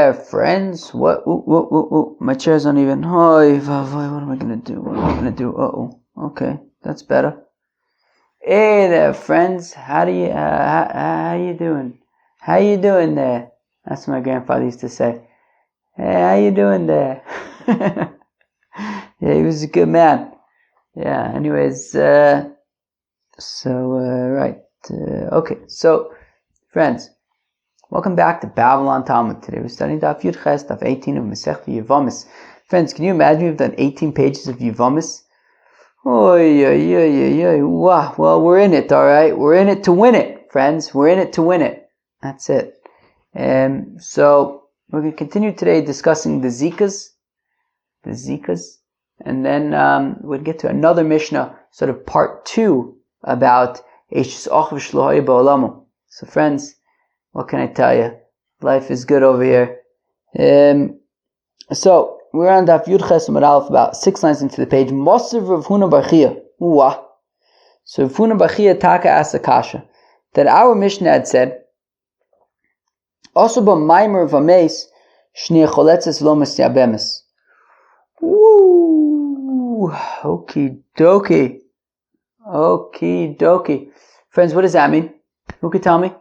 there, friends. What? My chair's uneven. Oh, what am I gonna do? What am I gonna do? Okay, that's better. Hey there, friends. How you doing? How you doing there? That's what my grandfather used to say. Hey, how you doing there? Yeah, he was a good man. Yeah. Anyways, right. Okay. So, friends. Welcome back to Babylon Talmud. Today we're studying Daf Yud Ches, Daf 18 of Masechta Yevamos. Friends, can you imagine we've done 18 pages of Yevamos? Wow. Well, we're in it, alright? We're in it to win it, friends. We're in it to win it. That's it. So, we're going to continue today discussing the Zikas. And then we'll get to another Mishnah, sort of part 2, about Eishis Ochav Shlohai Ba'olamo. So, friends, what can I tell you? Life is good over here. So, we're on Daf Yud Ches Amud Aleph, about 6 lines into the page. Mosav Rav Huna bar Chia. So Rav Huna bar Chia Taka asked Akasha that our Mishnah had said, also ba maimer v'ameis shnia choletzes lo mesyabemes. Okie dokie. Friends, what does that mean? Who could tell me?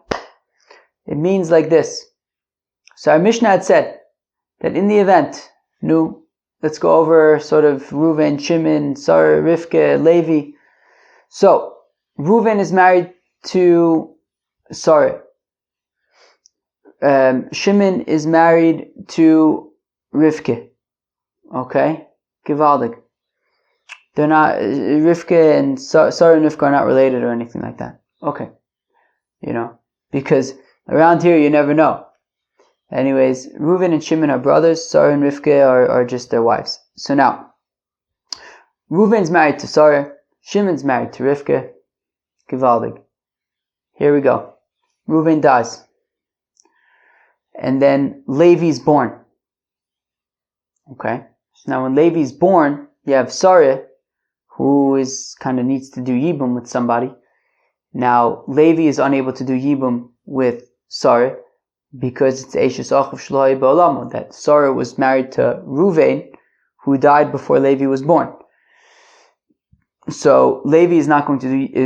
It means like this. So our Mishnah had said that in the event, let's go over sort of Reuven, Shimon, Sarah, Rivka, Levi. So Reuven is married to Sarah. Shimon is married to Rivka. Okay? Givaldig. They're not, Rivka and Sarah and Rivka are not related or anything like that. Okay. Because around here, you never know. Anyways, Reuven and Shimon are brothers. Sarah and Rivka are just their wives. So now, Reuven's married to Sarah. Shimon's married to Rivka. Givaldig. Here we go. Reuven dies. And then Levi's born. Okay? So now when Levi's born, you have Sarah, who kind of needs to do Yibum with somebody. Now, Levi is unable to do Yibum with Sarah because it's Eishis Ochav Shlohai Ba'olamo, that Sarah was married to Reuven, who died before Levi was born. So Levi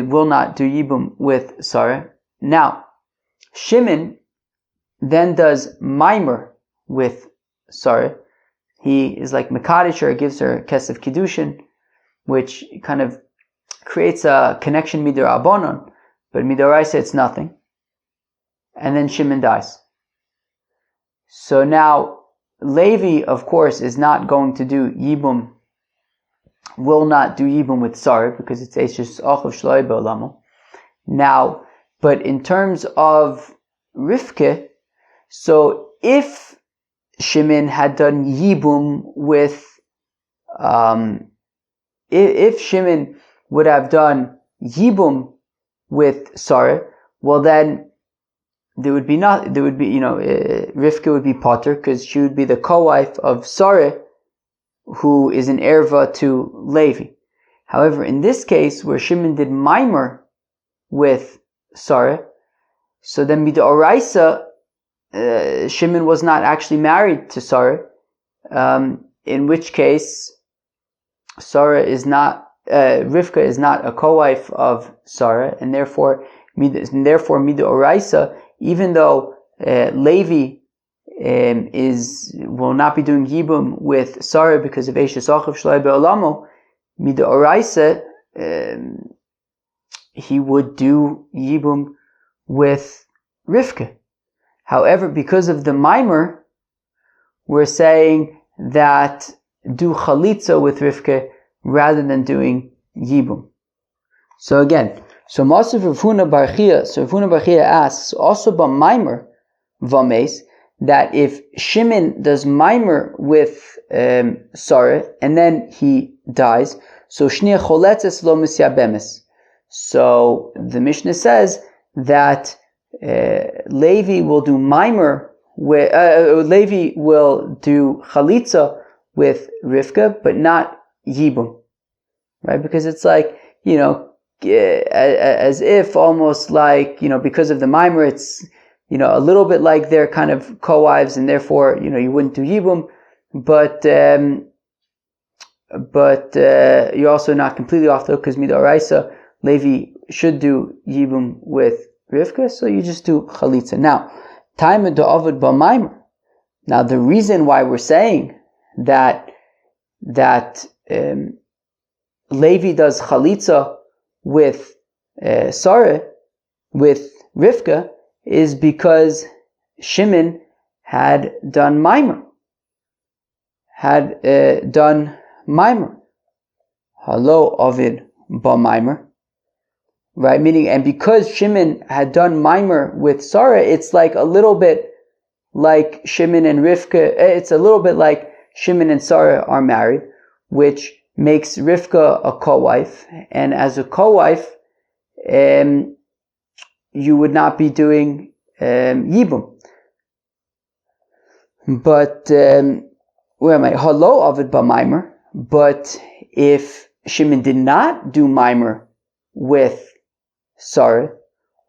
will not do Yibum with Sarah. Now, Shimon then does Maimer with Sarah. He is like Mekadesh, or gives her Kesef Kiddushin, which kind of creates a connection Midirabanon, but Midoraisa it's nothing. And then Shimon dies. So now, Levi, of course, is not going to do Yibum, will not do Yibum with Sarah, because it's Eishis Ochav Shlohai Ba'olamo. Now, but in terms of Rivka, so if Shimon had done Yibum with, if Shimon would have done Yibum with Sarah, well then, Rivka would be potter, because she would be the co-wife of Sarah, who is an erva to Levi. However, in this case, where Shimon did Maimer with Sarah, so then Midoraisa, Shimon was not actually married to Sarah, in which case, Rivka is not a co-wife of Sarah, and therefore Midoraisa, even though Levi will not be doing Yibum with Sarah because of Eishis Ochav Shlohai Ba'olamo, Midoraisa, he would do Yibum with Rivka. However, because of the Maimer, we're saying that do Chalitza with Rivka rather than doing Yibum. So again, Masav Rav Huna bar Chia, Rav Huna bar Chia asks, also by Maimer Vames, that if Shimon does Maimer with Sarah, and then he dies, so Shnia Choletzes lo Mesyabemes. So the Mishnah says that Levi will do Maimer with, Levi will do Chalitza with Rivka, but not Yibum. Right? Because it's like, as if almost like, because of the Maimer, it's a little bit like they're kind of co-wives, and therefore, you wouldn't do Yibum, but you're also not completely off the hook, because Midoraisa, Levi should do Yibum with Rivka, so you just do Chalitza. Now, time of the Ovid B'Maimer. Now, the reason why we're saying that Levi does Chalitza with Sarah, with Rivka, is because Shimon had done Maimer. Hello, Ovid B'Maimer. Right? Meaning, and because Shimon had done Maimer with Sarah, it's like a little bit like Shimon and Rivka, it's a little bit like Shimon and Sarah are married, which makes Rivka a co-wife, and as a co-wife, you would not be doing Yibum. But, where am I? Hello, Ovid B'Maimer. But if Shimon did not do Maimer with Sarah,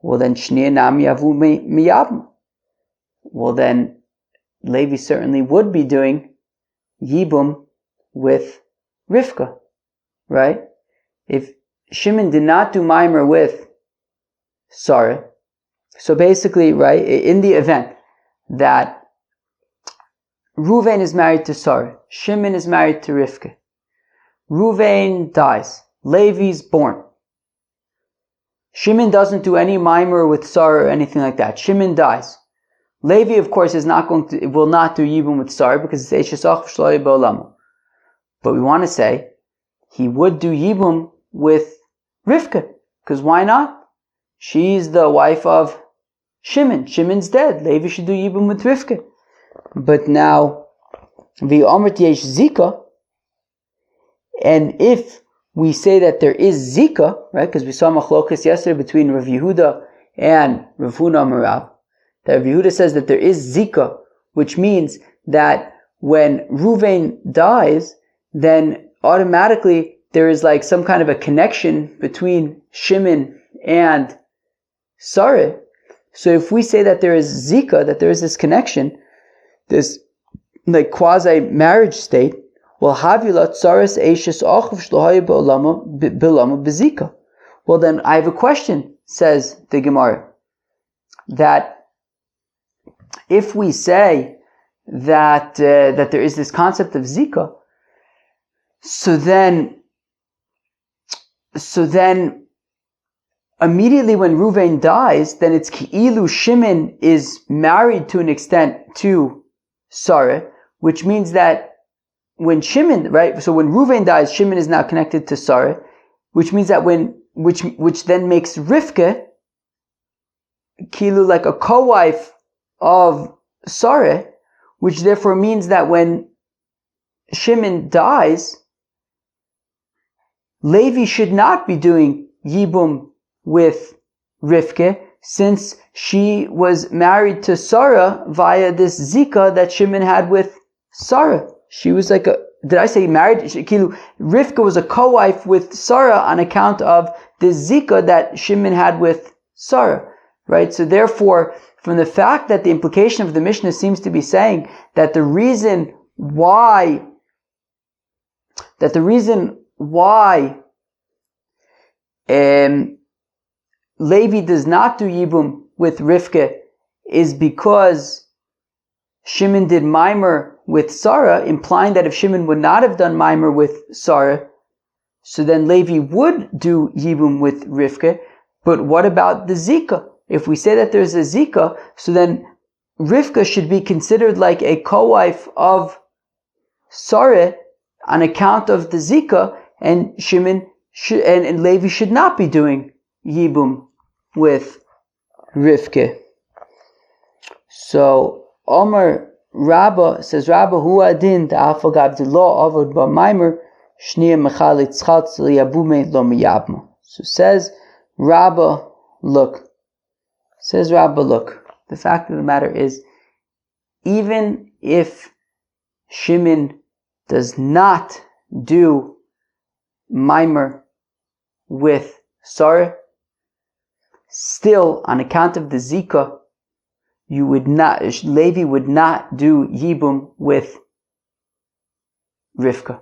well then Shnia Nam Yavu Miyabma. Well then, Levi certainly would be doing Yibum with Rivka, right? If Shimon did not do Maimer with Sarah, so basically, right, in the event that Ruvain is married to Sarah, Shimon is married to Rivka, Ruvain dies, Levi's born. Shimon doesn't do any Maimer with Sarah or anything like that. Shimon dies. Levi, of course, will not do Yibum with Sarah because it's Eishesach Shloi B'Olamo. But we want to say he would do Yibum with Rivka, because why not? She's the wife of Shimon. Shimon's dead. Levi should do Yibum with Rivka. But now, V'Omrit Yesh Zika, and if we say that there is Zika, right, because we saw Machlokas yesterday between Rav Yehuda and Rav Huna Amarav, that Rav Yehuda says that there is Zika, which means that when Ruvain dies, then automatically there is like some kind of a connection between Shimon and Sarah. So if we say that there is Zika, that there is this connection, this like quasi-marriage state, well, Havilat Saras Eishes Achav Shlohaya B'Olama B'Zika. Well, then I have a question, says the Gemara, that if we say that there is this concept of Zika, so then immediately when Ruvain dies, then it's Ki'ilu Shimon is married to an extent to Sarah, which means that when Shimon, right, so when Ruvain dies, Shimon is now connected to Sarah, which means that which then makes Rivka Ki'ilu like a co-wife of Sarah, which therefore means that when Shimon dies, Levi should not be doing Yibum with Rivka, since she was married to Sarah via this Zika that Shimon had with Sarah. She was like did I say married? Rivka was a co-wife with Sarah on account of this Zika that Shimon had with Sarah, right? So therefore, from the fact that the implication of the Mishnah seems to be saying that the reason why Levi does not do Yibum with Rivka is because Shimon did Maimer with Sarah, implying that if Shimon would not have done Maimer with Sarah, so then Levi would do Yibum with Rivka. But what about the Zika? If we say that there's a Zika, so then Rivka should be considered like a co-wife of Sarah on account of the Zika, and Shimon and Levi should not be doing Yibum with Rivka. So Omer Rabba says, Rabba hu adin ta'afal gabdilo avod ba'maimer shniya mechalit tzchatz liyabume lo miyabma. So says Rabba, look, the fact of the matter is, even if Shimon does not do Maimer with Sarah, still on account of the Zika, Levi would not do Yibum with Rivka.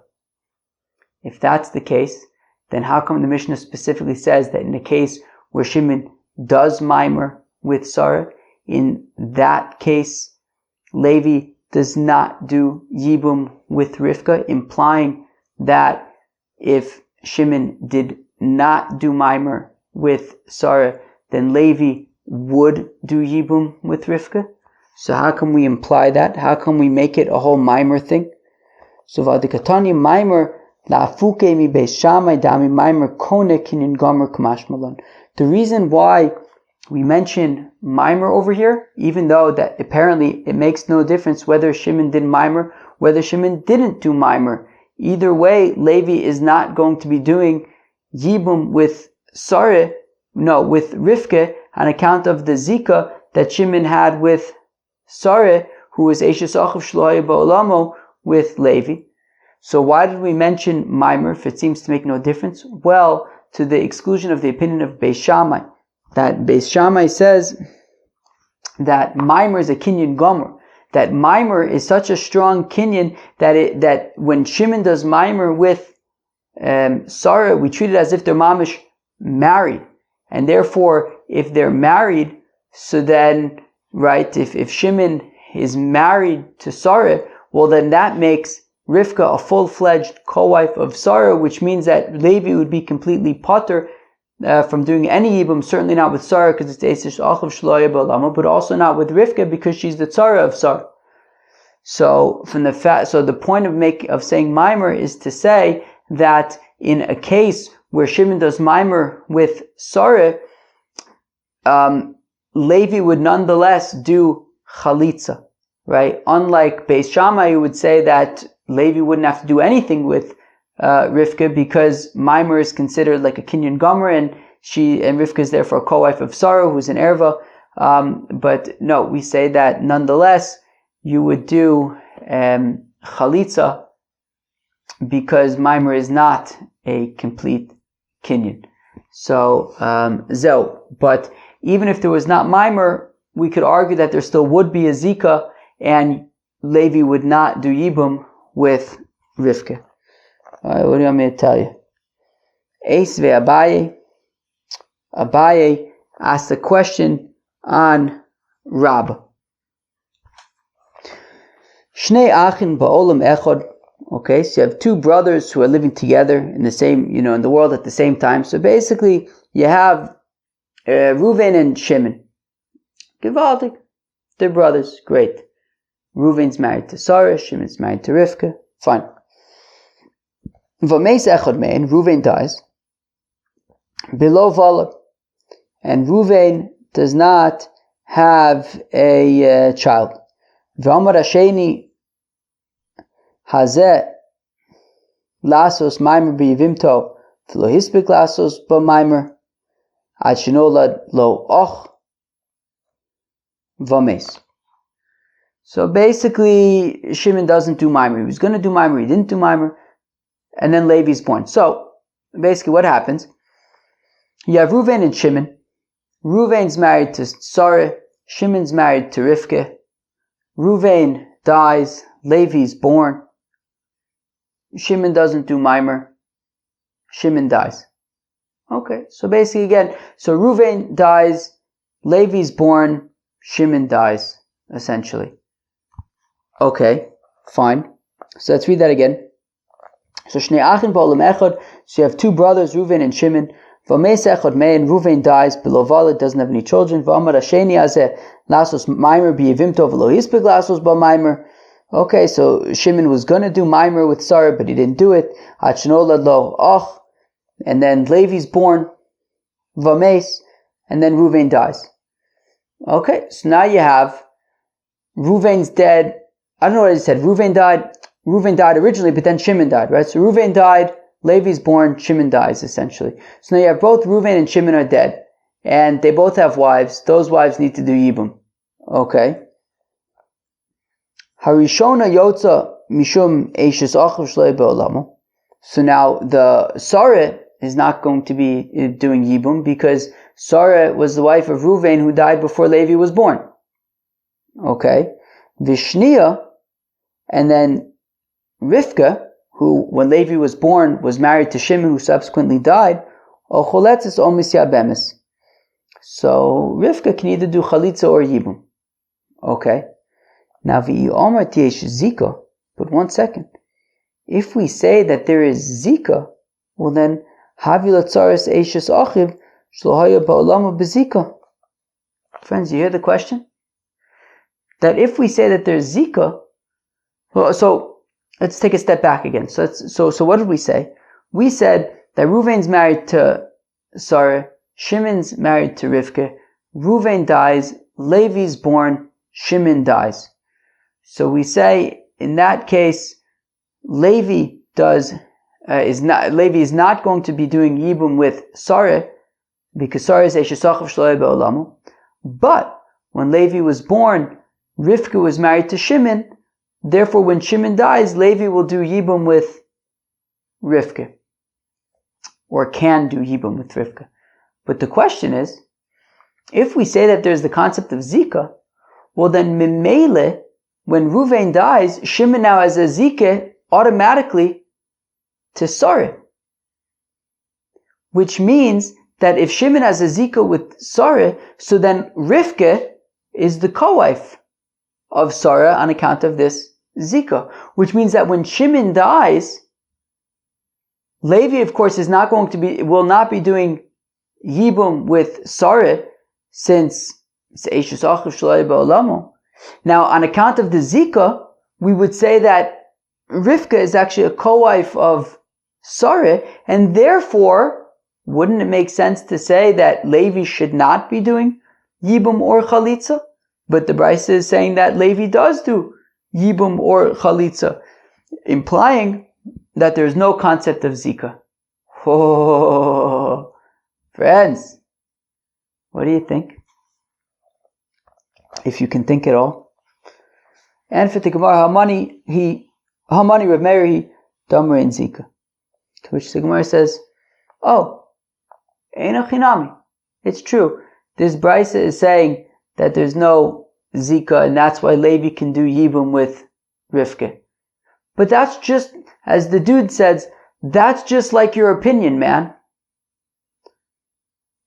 If that's the case, then how come the Mishnah specifically says that in a case where Shimon does mimer with Sarah, in that case, Levi does not do Yibum with Rivka, implying that if Shimon did not do mimer with Sarah, then Levi would do Yibum with Rivka? So how can we imply that? How can we make it a whole mimer thing? So Vadikatani mimer la'afuke mi beis Shammai dami mimer kone kinyan gomer kamash malon. The reason why we mention mimer over here, even though that apparently it makes no difference whether Shimon did mimer, whether Shimon didn't do mimer. Either way, Levi is not going to be doing Yibum with with Rivka, on account of the Zika that Shimon had with Sarah, who was Eishes Achav Shloya Ba'olamo, with Levi. So why did we mention mimer if it seems to make no difference? Well, to the exclusion of the opinion of Beis Shammai. That Beis Shammai says that mimer is a kinyan gomer. That mimer is such a strong kinyan that when Shimon does mimer with Sarah, we treat it as if they're mamish married. And therefore, if they're married, so then, right, if Shimon is married to Sarah, well then that makes Rivka a full-fledged co-wife of Sarah, which means that Levi would be completely potter from doing any Yibum, certainly not with Sarah because it's Eisish Achav Shloya Ba'olamo, but also not with Rivka because she's the Tzara of Sarah. So the point of saying mimer is to say that in a case where Shimon does mimer with Sarah, Levi would nonetheless do chalitza, right? Unlike Beis Shammai, who would say that Levi wouldn't have to do anything with Rivka because mimer is considered like a kinyan gomer, and Rivka is therefore a co-wife of Sarah, who's an erva. But no, we say that nonetheless you would do chalitza because mimer is not a complete kinyan. So but even if there was not mimer, we could argue that there still would be a zika, and Levi would not do yibum with Rivka. Alright, what do you want me to tell you? Eis ve'Abaye. Abaye asked a question on Rab. Shnei achin ba'olam echad. Okay, so you have two brothers who are living together in the same, in the world at the same time. So basically, you have Reuven and Shimon. Gewaltig. They're brothers. Great. Reuven's married to Sarah. Shimon's married to Rivka. Fine. V'meis echad mein. Reuven dies. Below Vala. And Reuven does not have a child. V'amar Hasheni hazeh lasos maimer b'yivimto v'lo hispik lasos b'maimer ad shenolad lo och v'mes. So basically, Shimon doesn't do mimer. He was going to do mimer, he didn't do mimer, and then Levi's born. So basically, what happens? You have Reuven and Shimon. Reuven's married to Sarah. Shimon's married to Rivka. Reuven dies. Levi's born. Shimon doesn't do mimer. Shimon dies. Okay, so basically again, so Reuven dies, Levi's born, Shimon dies, essentially. Okay, fine. So let's read that again. So Shnei Achin ba'olam echad, so you have two brothers, Reuven and Shimon. V'meis echad mein, Reuven dies, below Valid, doesn't have any children. V'amar Hasheni hazeh lasos mimer b'yivimto v'lo hispik lasos b'maimer. Okay, so Shimon was going to do mimer with Sarah, but he didn't do it. Ad shenolad lo och, and then Levi's born, v'meis, and then Reuven dies. Okay, so now you have Reuven's dead. I don't know what I said. Reuven died originally, but then Shimon died, right? So Reuven died, Levi's born, Shimon dies, essentially. So now you have both Reuven and Shimon are dead, and they both have wives. Those wives need to do yibum. Okay. Harishona yotza mishum eishes achav shlei be'olamo. So now the Sarah is not going to be doing yibum because Sarah was the wife of Reuven who died before Levi was born. Okay. Vishnia, and then Rivka, who, when Levi was born, was married to Shimon, who subsequently died, o choletzes o misyabemis. So Rivka can either do chalitza or yibum. Okay. Now v'i omer tiesh zika, but 1 second. If we say that there is zika, well then, havi latzaris eishes achiv shlohaya ba'olama bezika. Friends, you hear the question? That if we say that there's zika, well, so let's take a step back again. So what did we say? We said that Reuven's married to Sarah, Shimon's married to Rivka, Reuven dies, Levi's born, Shimon dies. So we say in that case, Levi is not going to be doing yibum with Sarah because Sarah is Eshesachav Shloeh Be'olamu. But when Levi was born, Rivka was married to Shimon. Therefore, when Shimon dies, Levi will do yibum with Rivka, or can do yibum with Rivka. But the question is, if we say that there's the concept of zika, well then Mimele, when Reuven dies, Shimon now has a zika automatically to Sarah. Which means that if Shimon has a zika with Sarah, so then Rivka is the co-wife of Sarah on account of this zika. Which means that when Shimon dies, Levi, of course, will not be doing yibum with Sarah, since it's Eishes Achiv Shloeh Be'olamo. Now, on account of the zika, we would say that Rivka is actually a co-wife of Sarah, and therefore, wouldn't it make sense to say that Levi should not be doing yibum or chalitza? But the Brisa is saying that Levi does do yibum or chalitza, implying that there's no concept of zika. Oh, friends, what do you think? If you can think at all. And for the Gemara, Hamani Rav Meir he Damer in zika. To which the Gemara says, oh, Eino Chinami. It's true. This Brisa is saying that there's no zika, and that's why Levi can do yibum with Rivka. But that's just, as the dude says, that's just like your opinion, man.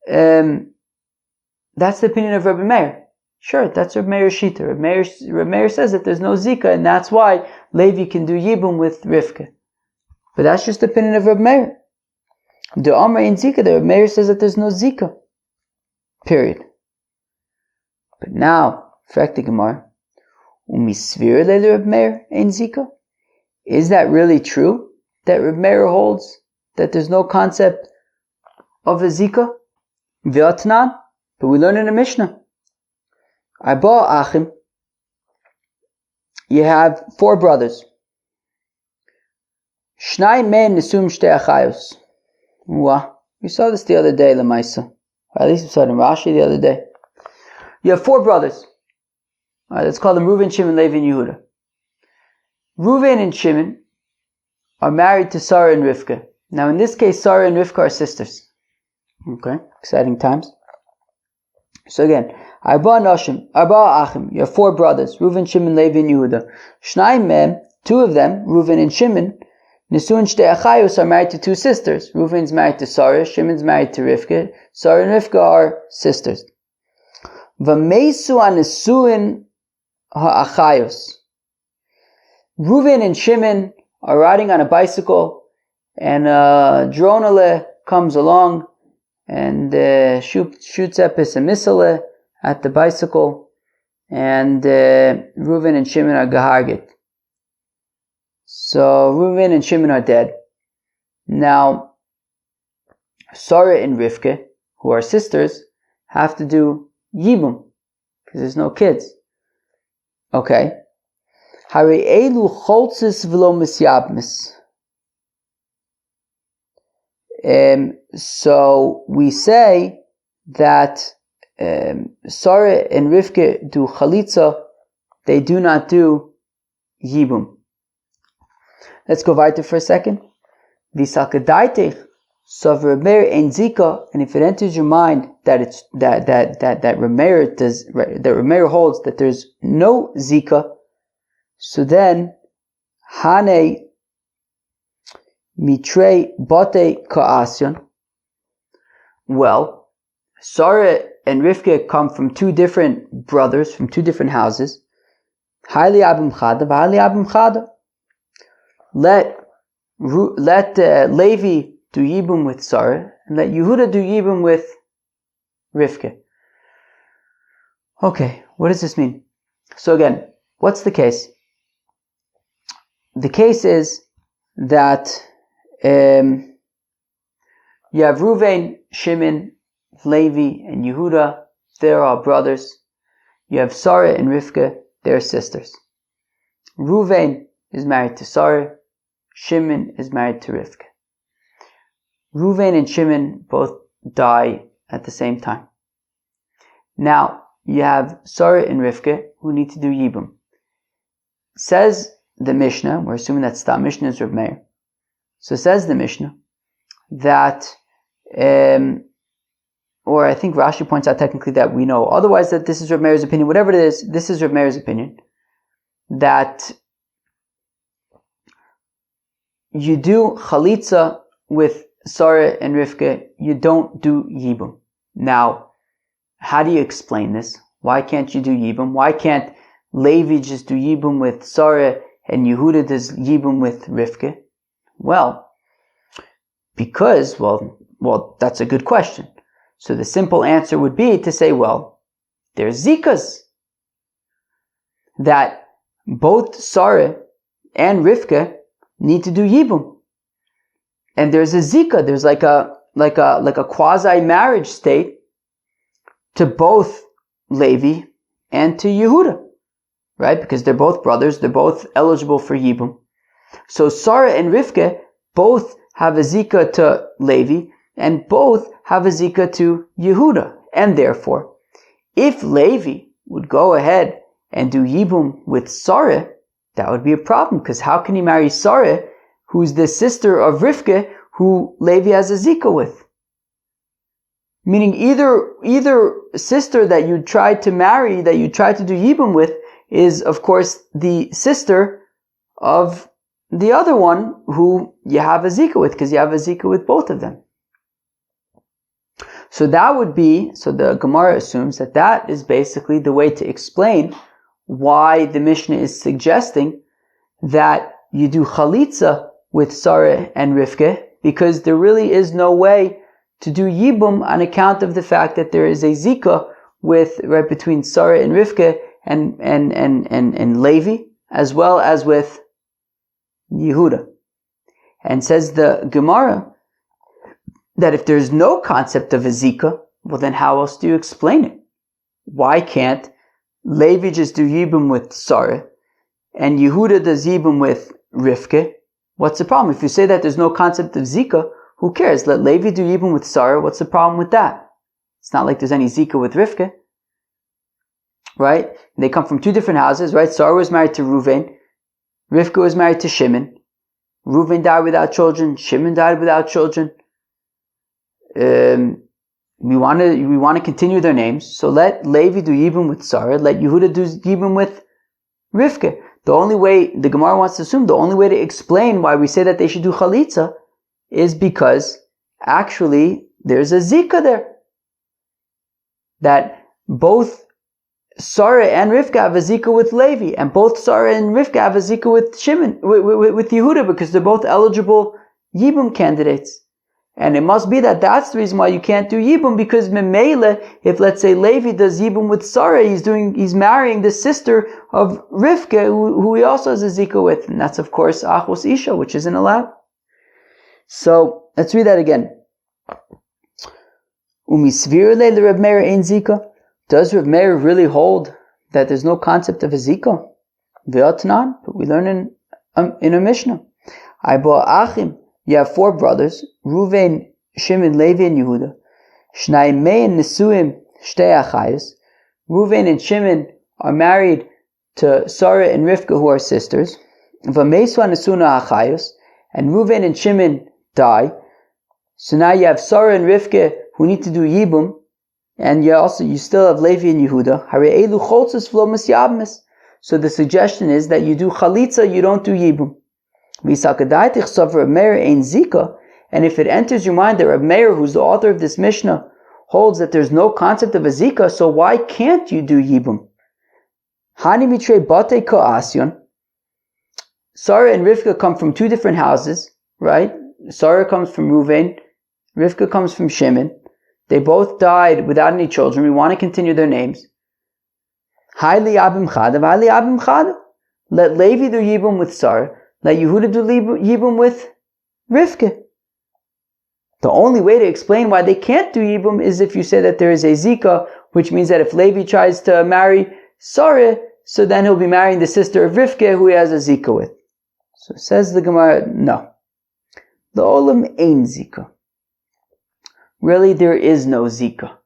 That's the opinion of Rabbi Meir. Sure, that's Rabbi Meir's shita. Rabbi Meir says that there's no zika, and that's why Levi can do yibum with Rivka. But that's just the opinion of Rabbi Meir. The Amr in zika, the Rabbi Meir says that there's no zika. Period. But now, fact the Gemara, umisvir le Rabbi Meir in zika. Is that really true that Rabbi Meir holds that there's no concept of a zika? V'atnan, but we learn in the Mishnah. Arba achim. You have 4 brothers. Shnai men nesum shtei achayos. We saw this the other day, Lamaisa. Or at least we saw it in Rashi the other day. You have 4 brothers. Alright, let's call them Reuven, Shimon, Levi, and Yehuda. Reuven and Shimon are married to Sarah and Rivka. Now in this case, Sarah and Rivka are sisters. Okay, exciting times. So again, Arba Achim, you have 4 brothers, Reuven, Shimon, Levi, and Yehuda. Shnai mem, 2 of them, Reuven and Shimon, Nesun Shtei Achayos, are married to 2 sisters. Reuven's married to Sarah, Shimon's married to Rivka. Sarah and Rivka are sisters. V'meisu anesuin ha'achayos. Reuven and Shimon are riding on a bicycle, and Dronale comes along and shoots up a missile at the bicycle, and Reuven and Shimon are gehargit. So Reuven and Shimon are dead. Now, Sarah and Rivka, who are sisters, have to do yibum, because there's no kids. Okay. Hari elu choltzis v'lo misyabmis. So we say that Sarah and Rivka do chalitza, they do not do yibum. Let's go weiter for a second. V'salkadaitich So if Reb Meir ain't Zika, and if it enters your mind that it's that Reb Meir holds that there's no Zika, so then Hane Mitre Bote Ka'asyon. Well, Sarah and Rivka come from two different brothers, from two different houses. Haili Abim Chada, Haili Abim Chada. Let Levi do Yibum with Sarah, and let Yehuda do Yibum with Rivka. Okay, what does this mean? So again, what's the case? The case is that you have Reuven, Shimon, Levi, and Yehuda. They're all brothers. You have Sarah and Rivka. They're sisters. Reuven is married to Sarah. Shimon is married to Rivka. Reuven and Shimon both die at the same time. Now, you have Sarah and Rivka who need to do Yibum. Says the Mishnah, we're assuming that Stam Mishnah is Reb Meir. So says the Mishnah that, or I think Rashi points out technically that we know, otherwise that this is Reb Meir's opinion, whatever it is, this is Reb Meir's opinion, that you do Chalitza with Sarah and Rivka, you don't do Yibum. Now, how do you explain this? Why can't you do Yibum? Why can't Levi just do Yibum with Sarah and Yehuda does Yibum with Rivka? Well, because, well, that's a good question. So the simple answer would be to say, well, there's Zikas. That both Sarah and Rivka need to do Yibum. And there's a Zika, there's like a quasi-marriage state to both Levi and to Yehuda. Right? Because they're both brothers, they're both eligible for Yibum. So Sarah and Rivka both have a Zika to Levi, and both have a Zika to Yehuda. And therefore, if Levi would go ahead and do Yibum with Sarah, that would be a problem, because how can he marry Sarah, who's the sister of Rivka, who Levi has a Zika with? Meaning either sister that you tried to marry, that you tried to do Yibum with, is of course the sister of the other one who you have a Zika with, because you have a Zika with both of them. So the Gemara assumes that is basically the way to explain why the Mishnah is suggesting that you do Chalitza with Sarah and Rivka, because there really is no way to do Yibum on account of the fact that there is a Zika right between Sarah and Rivka and Levi, as well as with Yehuda. And says the Gemara that if there's no concept of a Zika, well then how else do you explain it? Why can't Levi just do Yibum with Sarah and Yehuda does Yibum with Rivka? What's the problem? If you say that there's no concept of Zika, who cares? Let Levi do Yibum with Sarah. What's the problem with that? It's not like there's any Zika with Rivka. Right? They come from two different houses, right? Sarah was married to Reuven. Rivka was married to Shimon. Reuven died without children. Shimon died without children. We want to continue their names. So let Levi do Yibum with Sarah. Let Yehuda do Yibum with Rivka. The only way, the Gemara wants to assume, the only way to explain why we say that they should do Chalitza is because actually there's a Zika there. That both Sarah and Rivka have a Zika with Levi, and both Sarah and Rivka have a Zika with Shimon, with Yehuda, because they're both eligible Yibum candidates. And it must be that that's the reason why you can't do Yibum, because Memele, if let's say Levi does Yibum with Sarah, he's marrying the sister of Rivka, who he also has a Zika with. And that's of course Achos Isha, which isn't allowed. So, let's read that again. Umisvirle le Reb Meir ein Zika. Does Reb Meir really hold that there's no concept of a Zika? Ve'atnan, but we learn in a Mishnah. Aibo Achim. You have four brothers, Reuven, Shimon, Levi, and Yehuda. Shnai mein nesuim shtei achayos. Reuven and Shimon are married to Sarah and Rivka, who are sisters. V'meiswa nesuna achayos. And Reuven and Shimon die. So now you have Sarah and Rivka who need to do Yibum, and you still have Levi and Yehuda. So the suggestion is that you do Chalitza, you don't do Yibum. And if it enters your mind that Reb Meir, who's the author of this Mishnah, holds that there's no concept of a Zika, so why can't you do Yibum? Sarah and Rivka come from two different houses, right? Sarah comes from Reuven, Rivka comes from Shimon. They both died without any children. We want to continue their names. Let Levi do Yibum with Sarah. Let Yehuda do Yibum with Rivka. The only way to explain why they can't do Yibum is if you say that there is a Zika, which means that if Levi tries to marry Sarah, so then he'll be marrying the sister of Rivka who he has a Zika with. So says the Gemara, no. The Olam ain Zika. Really, there is no Zika.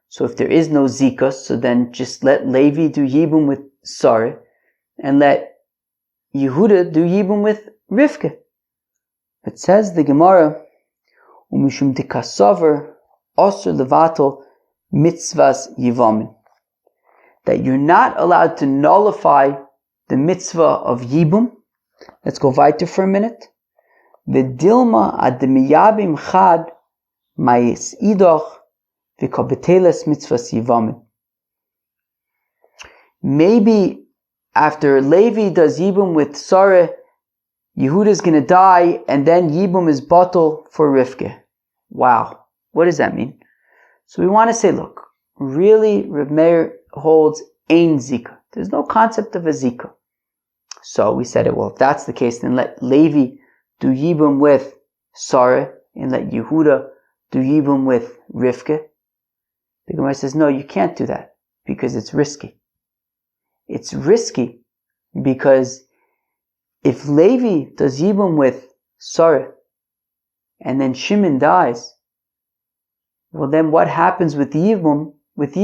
So if there is no Zika, so then just let Levi do Yibum with Sarah, and let Yehuda do Yibum with Rivka. It says the Gemara, Umishum dikasover osur levatel mitzvahs Yevamos, that you're not allowed to nullify the mitzvah of Yibum. Let's go weiter for a minute. V'dilma ad miyabim chad ma'is idoch v'kabeteles mitzvahs Yevamos. Maybe after Levi does Yibum with Sarah, Yehuda is going to die, and then Yibum is bottle for Rivka. Wow, what does that mean? So we want to say, look, really, Reb Meir holds ein Zika. There's no concept of a Zika. So we said, well, if that's the case, then let Levi do Yibum with Sarah, and let Yehuda do Yibum with Rivka. The Gemara says, no, you can't do that, because it's risky. It's risky because if Levi does Yibum with Sarah, and then Shimon dies, well then what happens with Yibum? If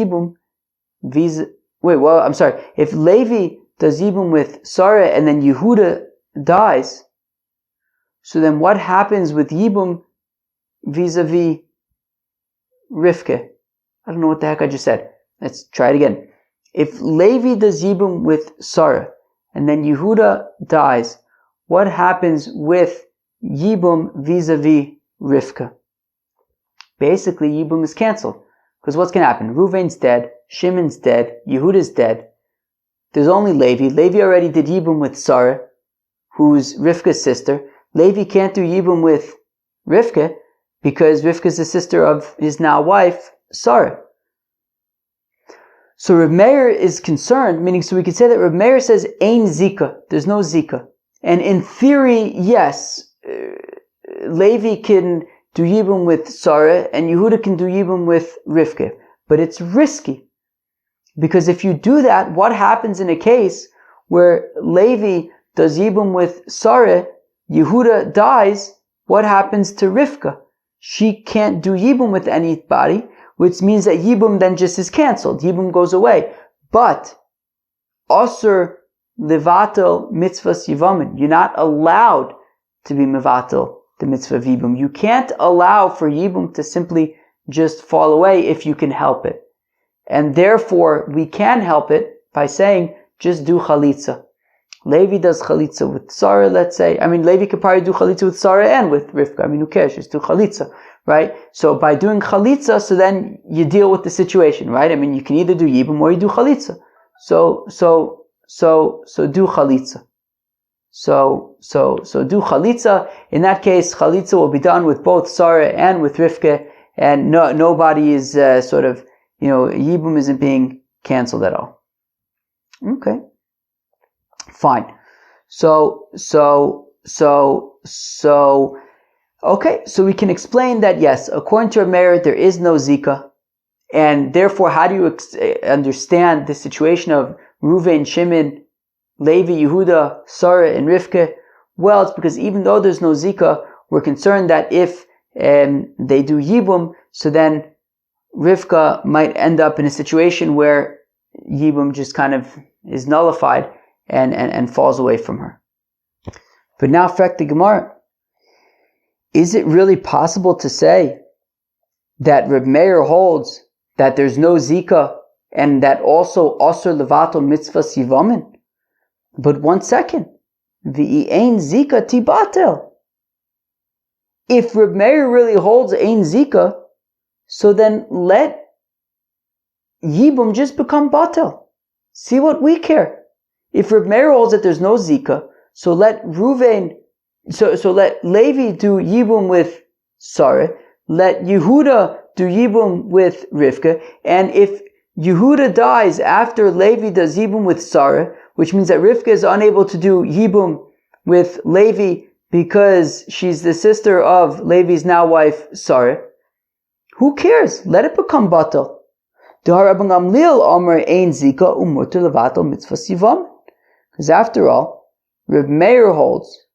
Levi does Yibum with Sarah and then Yehuda dies, so then what happens with Yibum vis-a-vis Rivka? I don't know what the heck I just said. Let's try it again. If Levi does Yibum with Sarah and then Yehuda dies, what happens with Yibum vis-a-vis Rivka? Basically, Yibum is cancelled. Because what's going to happen? Reuven's dead, Shimon's dead, Yehuda's dead. There's only Levi. Levi already did Yibum with Sarah, who's Rivka's sister. Levi can't do Yibum with Rivka because Rivka's the sister of his now wife, Sarah. So Reb Meir is concerned, meaning so we could say that Reb Meir says, Ein Zika, there's no Zika. And in theory, yes, Levi can do Yibum with Sarah and Yehuda can do Yibum with Rivka. But it's risky. Because if you do that, what happens in a case where Levi does Yibum with Sarah, Yehuda dies, what happens to Rivka? She can't do Yibum with anybody, which means that Yibum then just is cancelled. Yibum goes away. But Osur Levatel Mitzvahs Yevamos, you're not allowed to be Mevatel the mitzvah of Yibum. You can't allow for Yibum to simply just fall away if you can help it. And therefore, we can help it by saying, just do Chalitza. Levi does Chalitza with Sarah, let's say. Levi could probably do Chalitza with Sarah and with Rivka. Who cares? Just do Chalitza, right? So by doing Chalitza, so then you deal with the situation, right? You can either do Yibum or you do Chalitza. So do Chalitza. So do Chalitza. In that case, Chalitza will be done with both Sarah and with Rivka, and nobody is Yibum isn't being cancelled at all. Okay. Fine. Okay, so we can explain that yes, according to Reb Meir, there is no Zika, and therefore, how do you understand the situation of Reuven, Shimon, Levi, Yehuda, Sarah, and Rivka? Well, it's because even though there's no Zika, we're concerned that if they do Yibum, so then Rivka might end up in a situation where Yibum just kind of is nullified and falls away from her. But now, frek the Gemara. is it really possible to say that Reb Meir holds that there's no Zika and that also Asur Levatel Mitzvah Sivamin? But one second. V'ein Zika Tibatel. If Reb Meir really holds Ein Zika, so then let Yibum just become Batel. See what we care. If Reb Meir holds that there's no Zika, so let Ruvain, so let Levi do Yibum with Sarah, let Yehuda do Yibum with Rivka, and if Yehuda dies after Levi does Yibum with Sarah, which means that Rivka is unable to do Yibum with Levi because she's the sister of Levi's now wife Sarah, who cares? Let it become Batel. Because after all, Reb Meir holds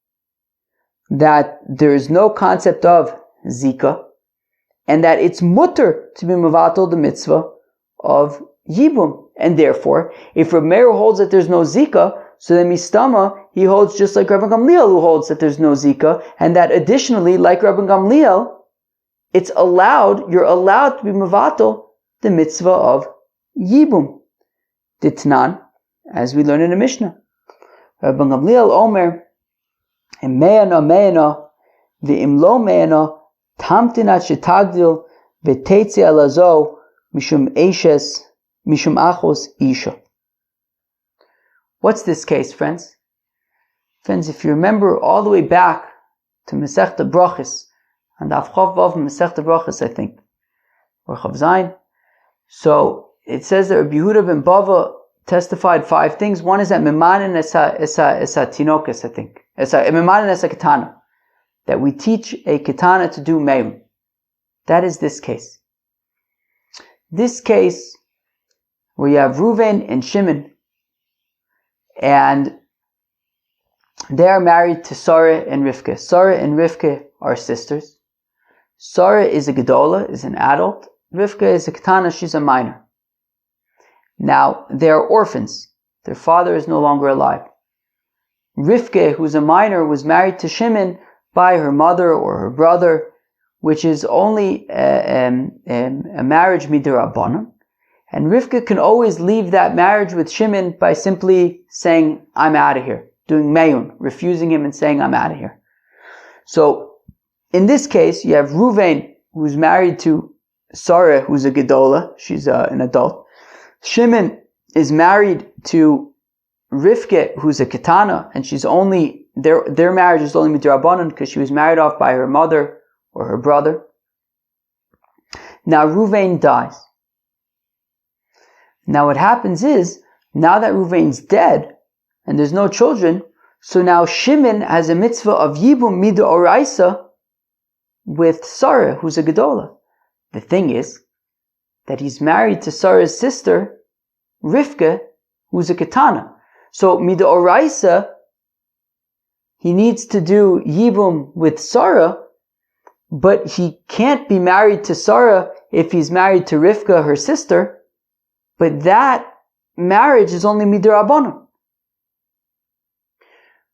that there is no concept of Zika, and that it's mutter to be mevatel the mitzvah of Yibum. And therefore, if Reb Meir holds that there's no Zika, so then Mistama, he holds just like Rabbi Gamliel, who holds that there's no Zika, and that additionally, like Rabbi Gamliel, you're allowed to be mevatel the mitzvah of Yibum. Ditnan, as we learn in the Mishnah. Rabbi Gamliel Omer, me'ena, ve'im lo me'ena, tamtinat shetagdil, ve'teitzi alazo, mishum achos isha. What's this case, friends? Friends, if you remember all the way back to Masechta Brachos, and Daf Chav Vav Masechta Brachos, I think, or Chav Zayin. So it says that Rabbi Yehuda ben Bava testified 5 things. One is that Memanin esa tinokes, I think. Memanin esa ketana. That we teach a ketana to do meim. That is this case. This case, where you have Reuven and Shimon, and they are married to Sarah and Rivka. Sarah and Rivka are sisters. Sarah is a gedola, is an adult. Rivka is a ketana, she's a minor. Now, they are orphans. Their father is no longer alive. Rivka, who's a minor, was married to Shimon by her mother or her brother, which is only a marriage midrabanan. And Rivka can always leave that marriage with Shimon by simply saying, I'm out of here. Doing meyun, refusing him and saying, I'm out of here. So, in this case, you have Reuven, who's married to Sarah, who's a gedola. She's an adult. Shimon is married to Rivka, who's a ketana, and she's only, their marriage is only midrabanan because she was married off by her mother or her brother. Now Reuven dies. Now what happens is, now that Reuven's dead, and there's no children, so now Shimon has a mitzvah of Yibum Mida Oraisa with Sarah, who's a gedola. The thing is, that he's married to Sarah's sister, Rivka, who's a ketana. So Mida Oraisa, he needs to do Yibum with Sarah, but he can't be married to Sarah if he's married to Rivka, her sister, but that marriage is only midrabanan.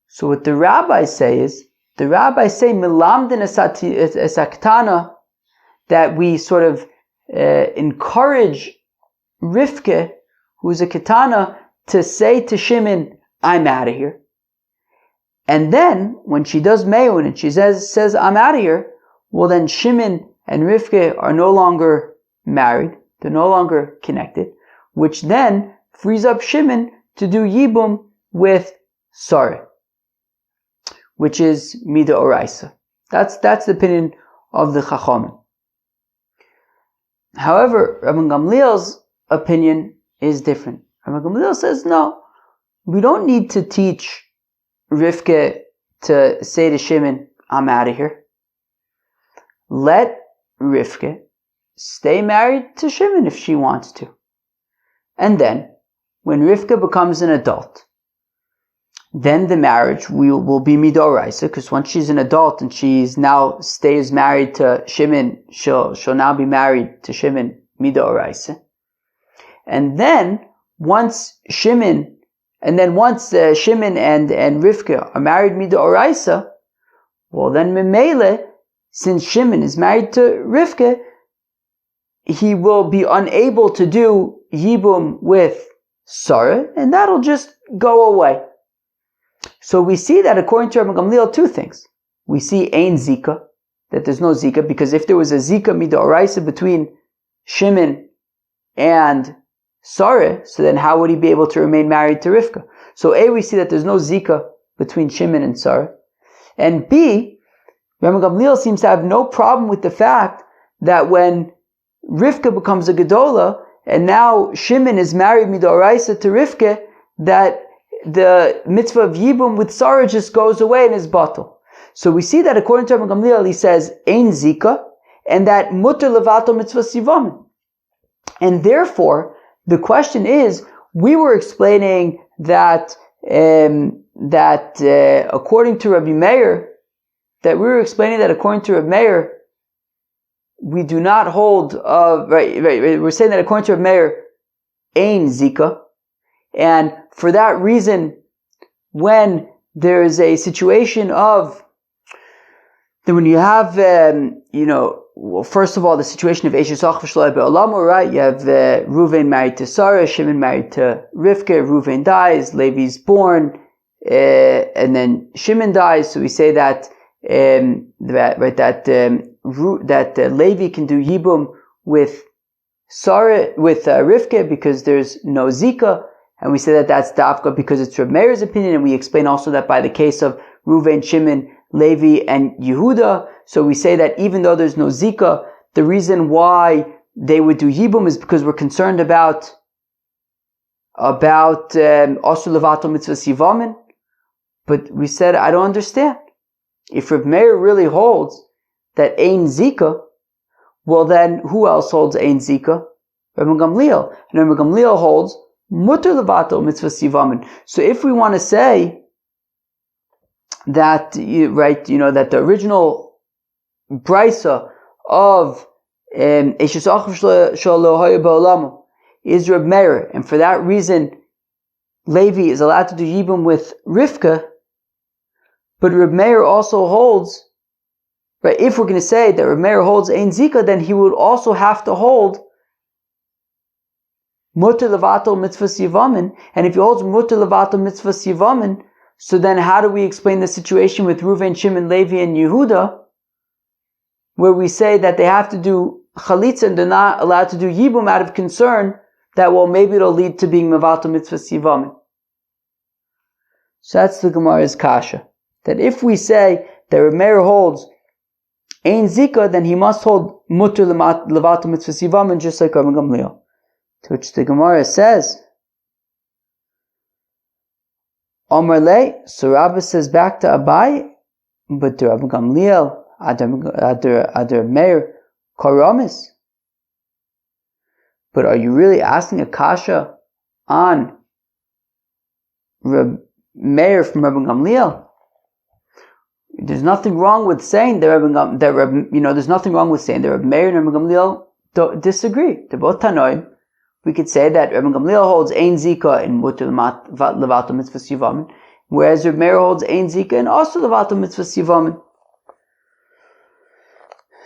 So what the rabbis say is, milamdin esaktana, that we sort of encourage Rivka, who's a ketana, to say to Shimon, I'm out of here. And then, when she does meyun and she says I'm out of here, well then Shimon and Rivka are no longer married, they're no longer connected, which then frees up Shimon to do Yibum with Sarah, which is Mida Oraisa. That's the opinion of the Chachamim. However, Rabbi Gamliel's opinion is different. Rabbi Gamliel says, no, we don't need to teach Rivka to say to Shimon, I'm out of here. Let Rivka stay married to Shimon if she wants to. And then, when Rivka becomes an adult, then the marriage will be midoraisa, because once she's an adult and she's now stays married to Shimon, she'll now be married to Shimon midoraisa. And then, once Shimon and Rivka are married midoraisa, well then Memele, since Shimon is married to Rivka, he will be unable to do Yibum with Sarah, and that'll just go away. So we see that according to Rabbi Gamliel, two things. We see Ein Zika, that there's no Zika, because if there was a Zika Midoraisa between Shimon and Sarah, so then how would he be able to remain married to Rivka? So A, we see that there's no Zika between Shimon and Sarah. And B, Rabbi Gamliel seems to have no problem with the fact that when Rivka becomes a Gedola, and now Shimon is married Midoraisa to Rivka, that the mitzvah of Yibum with Sarah just goes away and is batal. So we see that according to Rabbi Gamliel, he says Ein Zika, and that Mutter Levato mitzvah Sivamin. And therefore, the question is, we were explaining that according to Rabbi Meir, we do not hold of right. We're saying that according to Rabbi Meir, Ein Zika, and for that reason, when there is a situation of then when you have well, first of all, the situation of Eshes Achva Shloi Be'olamo, right? You have Reuven married to Sarah, Shimon married to Rivka. Reuven dies, Levi's born, and then Shimon dies. So we say that Levi can do Yibum with Sarah, with Rivka, because there's no Zika, and we say that that's Dafka because it's Reb Meir's opinion, and we explain also that by the case of Reuven, Shimon, Levi, and Yehuda. So we say that even though there's no Zika, the reason why they would do Yibum is because we're concerned about Asur Levato Mitzvah Sivamin. But we said, I don't understand. If Reb Meir really holds that Ein Zika, well then, who else holds Ein Zika? Rabbi Gamliel. And Rabbi Gamliel holds Mutter Levato Mitzvah Sivamin. So if we want to say that, that the original Brisa of Eshes Achva Shaloi Be'olamo is Reb Meir, and for that reason Levi is allowed to do Yibum with Rivka, but Reb Meir also holds, right, if we're going to say that Reb Meir holds Ein Zika, then he would also have to hold Mutter Levato Mitzvah Sivamin, and if he holds Mutter Levato Mitzvah Sivamin, so then how do we explain the situation with Reuven, Shimon, Levi, and Yehuda, where we say that they have to do Chalitza and they're not allowed to do Yibum out of concern that, well, maybe it'll lead to being Mevato Mitzvah Sivamin. So that's the Gemara's Kasha. That if we say that Reb Meir holds Ein Zika, then he must hold Mutter Levato Mitzvah Sivamin, just like Rabbi Gamliel. To which the Gemara says, Omar Le, so Rabbi says back to Abai, but to Rabbi Gamliel, Adar Meir, Karamis. But are you really asking a kasha on Reb Meir from Rabbi Gamliel? There's nothing wrong with saying that there's nothing wrong with saying that Reb Meir and Rabbi Gamliel disagree. They're both Tanoim. We could say that Rabbi Gamliel holds Ein Zika in Mutter Levato Mitzvah Sivamin, whereas Reb Meir holds Ein Zika in also Levato Mitzvah Sivamin.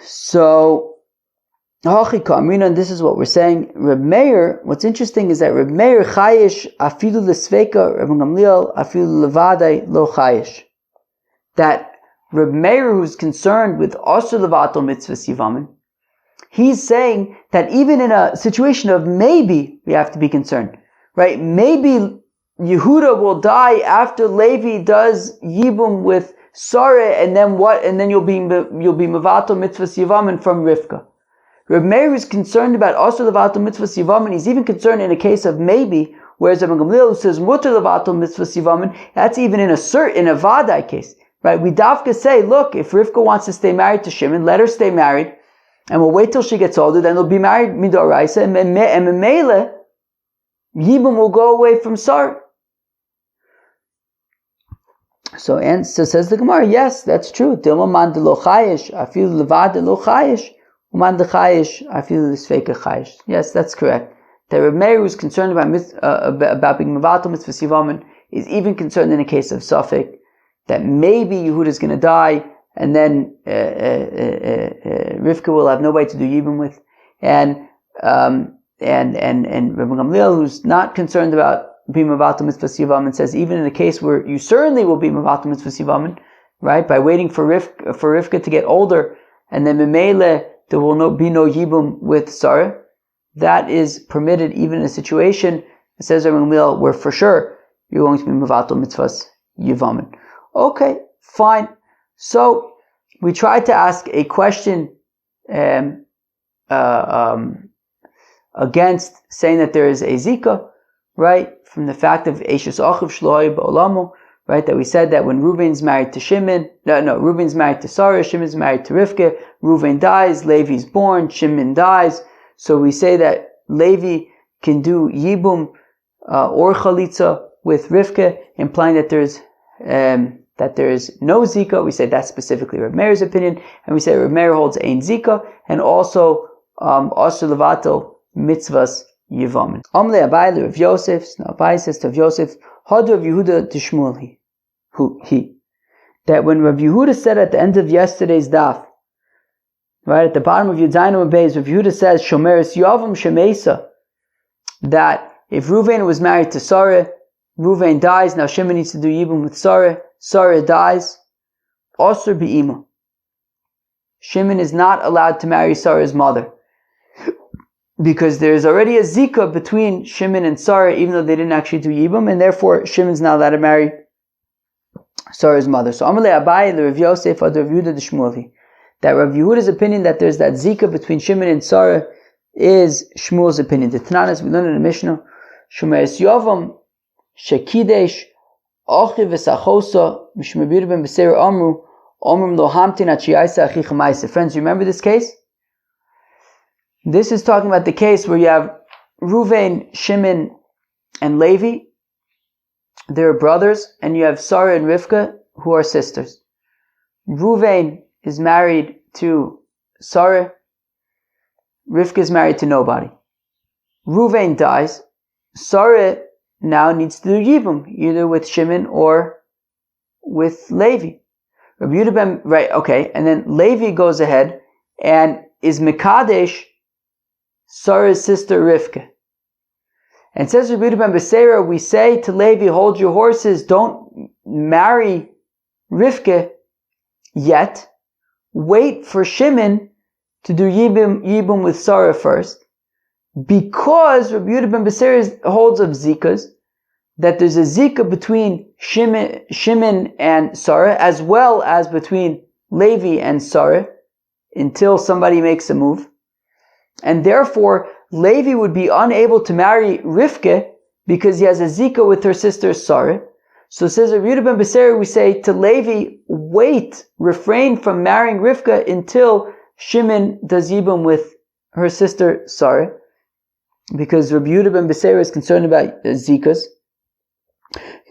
So, and this is what we're saying. Reb Meir, what's interesting is that Reb Meir chayish afilu lesveka, Rabbi Gamliel afilu levadai lo chayish. That Reb Meir, who's concerned with Asur Levato Mitzvah Sivamin, he's saying that even in a situation of maybe we have to be concerned, right? Maybe Yehuda will die after Levi does Yibum with Sarah, and then what? And then you'll be Mevato Mitzvah Sivamin from Rivka. Reb Meir is concerned about Asur Levato Mitzvah Sivamin. He's even concerned in a case of maybe, whereas Rabbi Gamliel says Mutter Levato Mitzvah Sivamin, that's even in a Vadai case, right? We dafka say, look, if Rivka wants to stay married to Shimon, let her stay married, and we'll wait till she gets older, then they'll be married Midoraisa, and Memele, Yibum will go away from Sarah. So says the Gemara, yes, that's true. Dilma de lo chayish, afilu levad de lo chayish, uman de chayish, afilu lesveka chayish. Yes, that's correct. The Reb Meir, who's concerned about being mevato mitzvah sivamin, is even concerned in a case of Suffolk that maybe Yehuda is going to die and then Rivka will have nobody to do Yibum with, and Rabbi Gamliel, who's not concerned about being Mavatal Mitzvah Yivamin, says even in a case where you certainly will be Mavatal Mitzvah Yivamin, right, by waiting for Rivka to get older, and then Memele there will be no Yibum with Sarah, that is permitted even in a situation, it says Rabbi Gamliel, where for sure you're going to be Mavatal Mitzvahs Yivamin. Okay, fine. So we tried to ask a question against saying that there is a zika, right? From the fact of Eishes Achiv Shloi Ba'olamo, right? That we said that when Reuven's married to Shimon, Reuven's married to Sarah, Shimon's married to Rivka, Reuven dies, Levi's born, Shimon dies. So we say that Levi can do Yibum or Chalitza with Rivka, implying that there is no Zika. We say that's specifically Rav Meir's opinion, and we say Rav Meir holds Ein Zika, and also Asur Levatel Mitzvahs Yivamin. Amle Abai Rav Yosef, Abai says to Rav Yosef, Had Rav Yehuda to Shmuel he. That when Rav Yehuda said at the end of yesterday's daf, right at the bottom of Yudzainu and Beis, Rav Yehuda says, Shomeres Yavam Shemesa, that if Reuven was married to Sarah, Reuven dies, now Shimon needs to do Yibum with Sarah, Sarah dies, Asur Be'ima. Shimon is not allowed to marry Sarah's mother, because there's already a zika between Shimon and Sarah, even though they didn't actually do Yibum, and therefore Shimon's not allowed to marry Sarah's mother. So Amalei Abai the Rav Yosef ad Rav Yehuda the Shmueli, that Rav Yehuda's opinion that there's that zika between Shimon and Sarah is Shmuel's opinion. The Tananas we learn in the Mishnah, Shomeres Yavam Shekidesh Achiv v'Sachosa Mishmabir ben Beseir Amru Omrim Lo Hamtin Achiyaisa Achicha Ma'isa. Friends, you remember this case? This is talking about the case where you have Reuven, Shimon, and Levi. They're brothers, and you have Sarah and Rivka, who are sisters. Reuven is married to Sarah. Rivka is married to nobody. Reuven dies. Sarah now needs to do Yibum, either with Shimon or with Levi. Rabbi Yehuda ben, right, okay, and then Levi goes ahead and is Mekadesh Sarah's sister Rivka. And says Rabbi Yehuda ben Beseira, we say to Levi, hold your horses, don't marry Rivka yet. Wait for Shimon to do Yibum with Sarah first. Because Rabbi Yehuda ben Beseira holds of Zikas, that there's a Zika between Shimon and Sarah, as well as between Levi and Sarah, until somebody makes a move. And therefore, Levi would be unable to marry Rivka because he has a Zika with her sister Sarah. So says Rabbi Yehuda ben Beseira, we say to Levi, wait, refrain from marrying Rivka until Shimon does Yibum with her sister Sarah, because Rabbi Yehuda ben Beseira is concerned about Zikas.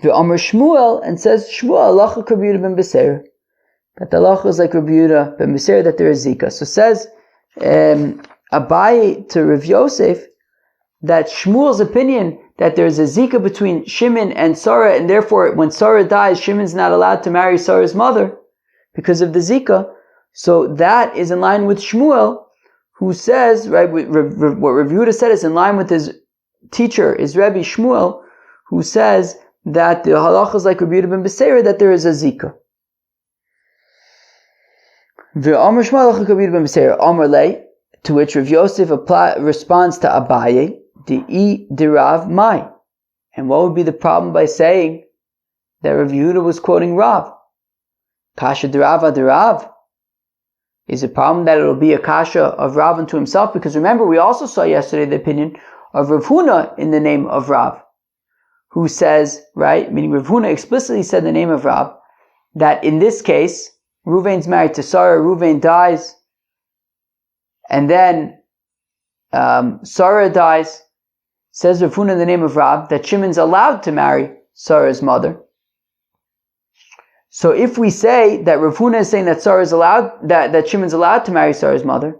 The Amr Shmuel, and says Shmuel halacha Rabbi Yehuda ben Beseira, that the halacha is like Rabbi Yehuda ben Beseira, that there is Zika. So says Abai to Rav Yosef that Shmuel's opinion that there is a Zika between Shimon and Sarah, and therefore when Sarah dies, Shimon's not allowed to marry Sarah's mother because of the Zika. So that is in line with Shmuel, who says, right, what Rav Yehuda said is in line with his teacher, his Rebbe Shmuel, who says that the halacha is like Rabbi Yehuda ben Beseira, that there is a Zika. V'amar Shmuel halacha Rabbi Yehuda ben Beseira, Amar lei, to which Rav Yosef responds to Abaye, Di'i dirav mai. And what would be the problem by saying that Rav Yehuda was quoting Rav? Kasha dirava dirav. Is the problem that it will be a kasha of Rav unto himself? Because remember, we also saw yesterday the opinion of Rav Huna in the name of Rav, who says, right, meaning Rav Huna explicitly said the name of Rav, that in this case, Reuven's married to Sarah, Reuven dies, and then Sarah dies. Says Rav Huna in the name of Rav that Shimon's allowed to marry Sarah's mother. So if we say that Rav Huna is saying that Sarah's allowed, that Shimon's allowed to marry Sarah's mother,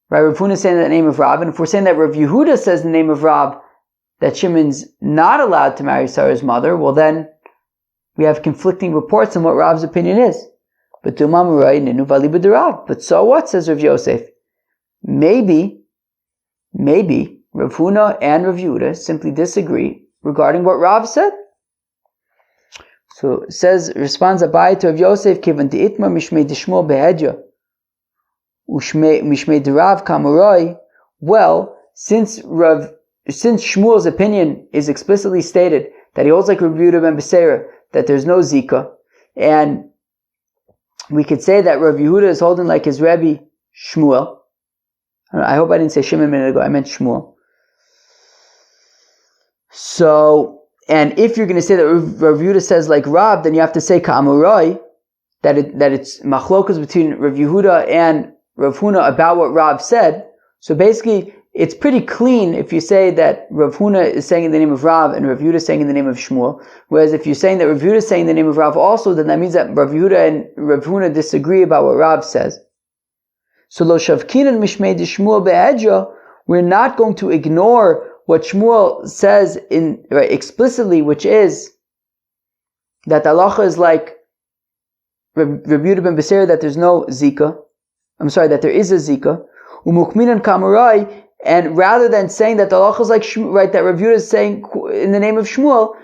right? Rav Huna is saying the name of Rav, and if we're saying that Rav Yehuda says the name of Rav that Shimon's not allowed to marry Sarah's mother, well then we have conflicting reports on what Rav's opinion is. But so what, says Rav Yosef? Maybe Rav Huna and Rav Yehuda simply disagree regarding what Rav said. So it says, responds Abai to Rav Yosef, Kivan de'itma mishmei dishmo behedya, mishmei derav kamuroi. Well, since Shmuel's opinion is explicitly stated that he holds like Rav Yehuda ben Beseira, that there's no Zika, and we could say that Rav Yehuda is holding like his Rebbe Shmuel. I hope I didn't say Shimon a minute ago, I meant Shmuel. So, and if you're going to say that Rav Yehuda says like Rav, then you have to say Ka'amuroi, that it's machlokas between Rav Yehuda and Rav Huna about what Rav said. So basically, it's pretty clean if you say that Rav Huna is saying in the name of Rav and Rav Yehuda is saying in the name of Shmuel. Whereas if you're saying that Rav Yehuda is saying in the name of Rav also, then that means that Rav Yehuda and Rav Huna disagree about what Rav says. So lo shavkinan mishmei de Shmuel be'edja, we're not going to ignore what Shmuel says explicitly, which is that the halacha is like Rav Yehuda ben Beseira, that there's no Zika. I'm sorry, that there is a Zika. Umukminan kamurai. And rather than saying that the halacha is like right, that Rav Yehuda is saying in the name of Shmuel,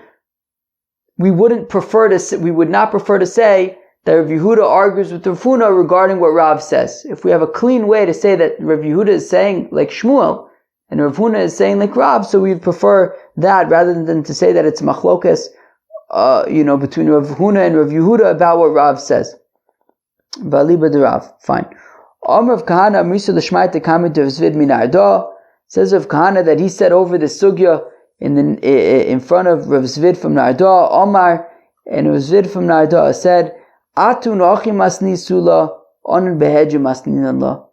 we would not prefer to say that Rav Yehuda argues with Rav Huna regarding what Rav says. If we have a clean way to say that Rav Yehuda is saying like Shmuel and Rav Huna is saying like Rav, so we'd prefer that rather than to say that it's machlokas, between Rav Huna and Rav Yehuda about what Rav says. Valiba de Rav, fine. Rav Kahana Amrisa L'Shmaita Kamid Zvid Minarda, says Rav Kahana that he said over the sugya in front of Rav Zvid from Narda, Omar, and Rav Zvid from Narda said, Atu nochi masni sula, onan behedja masninallah.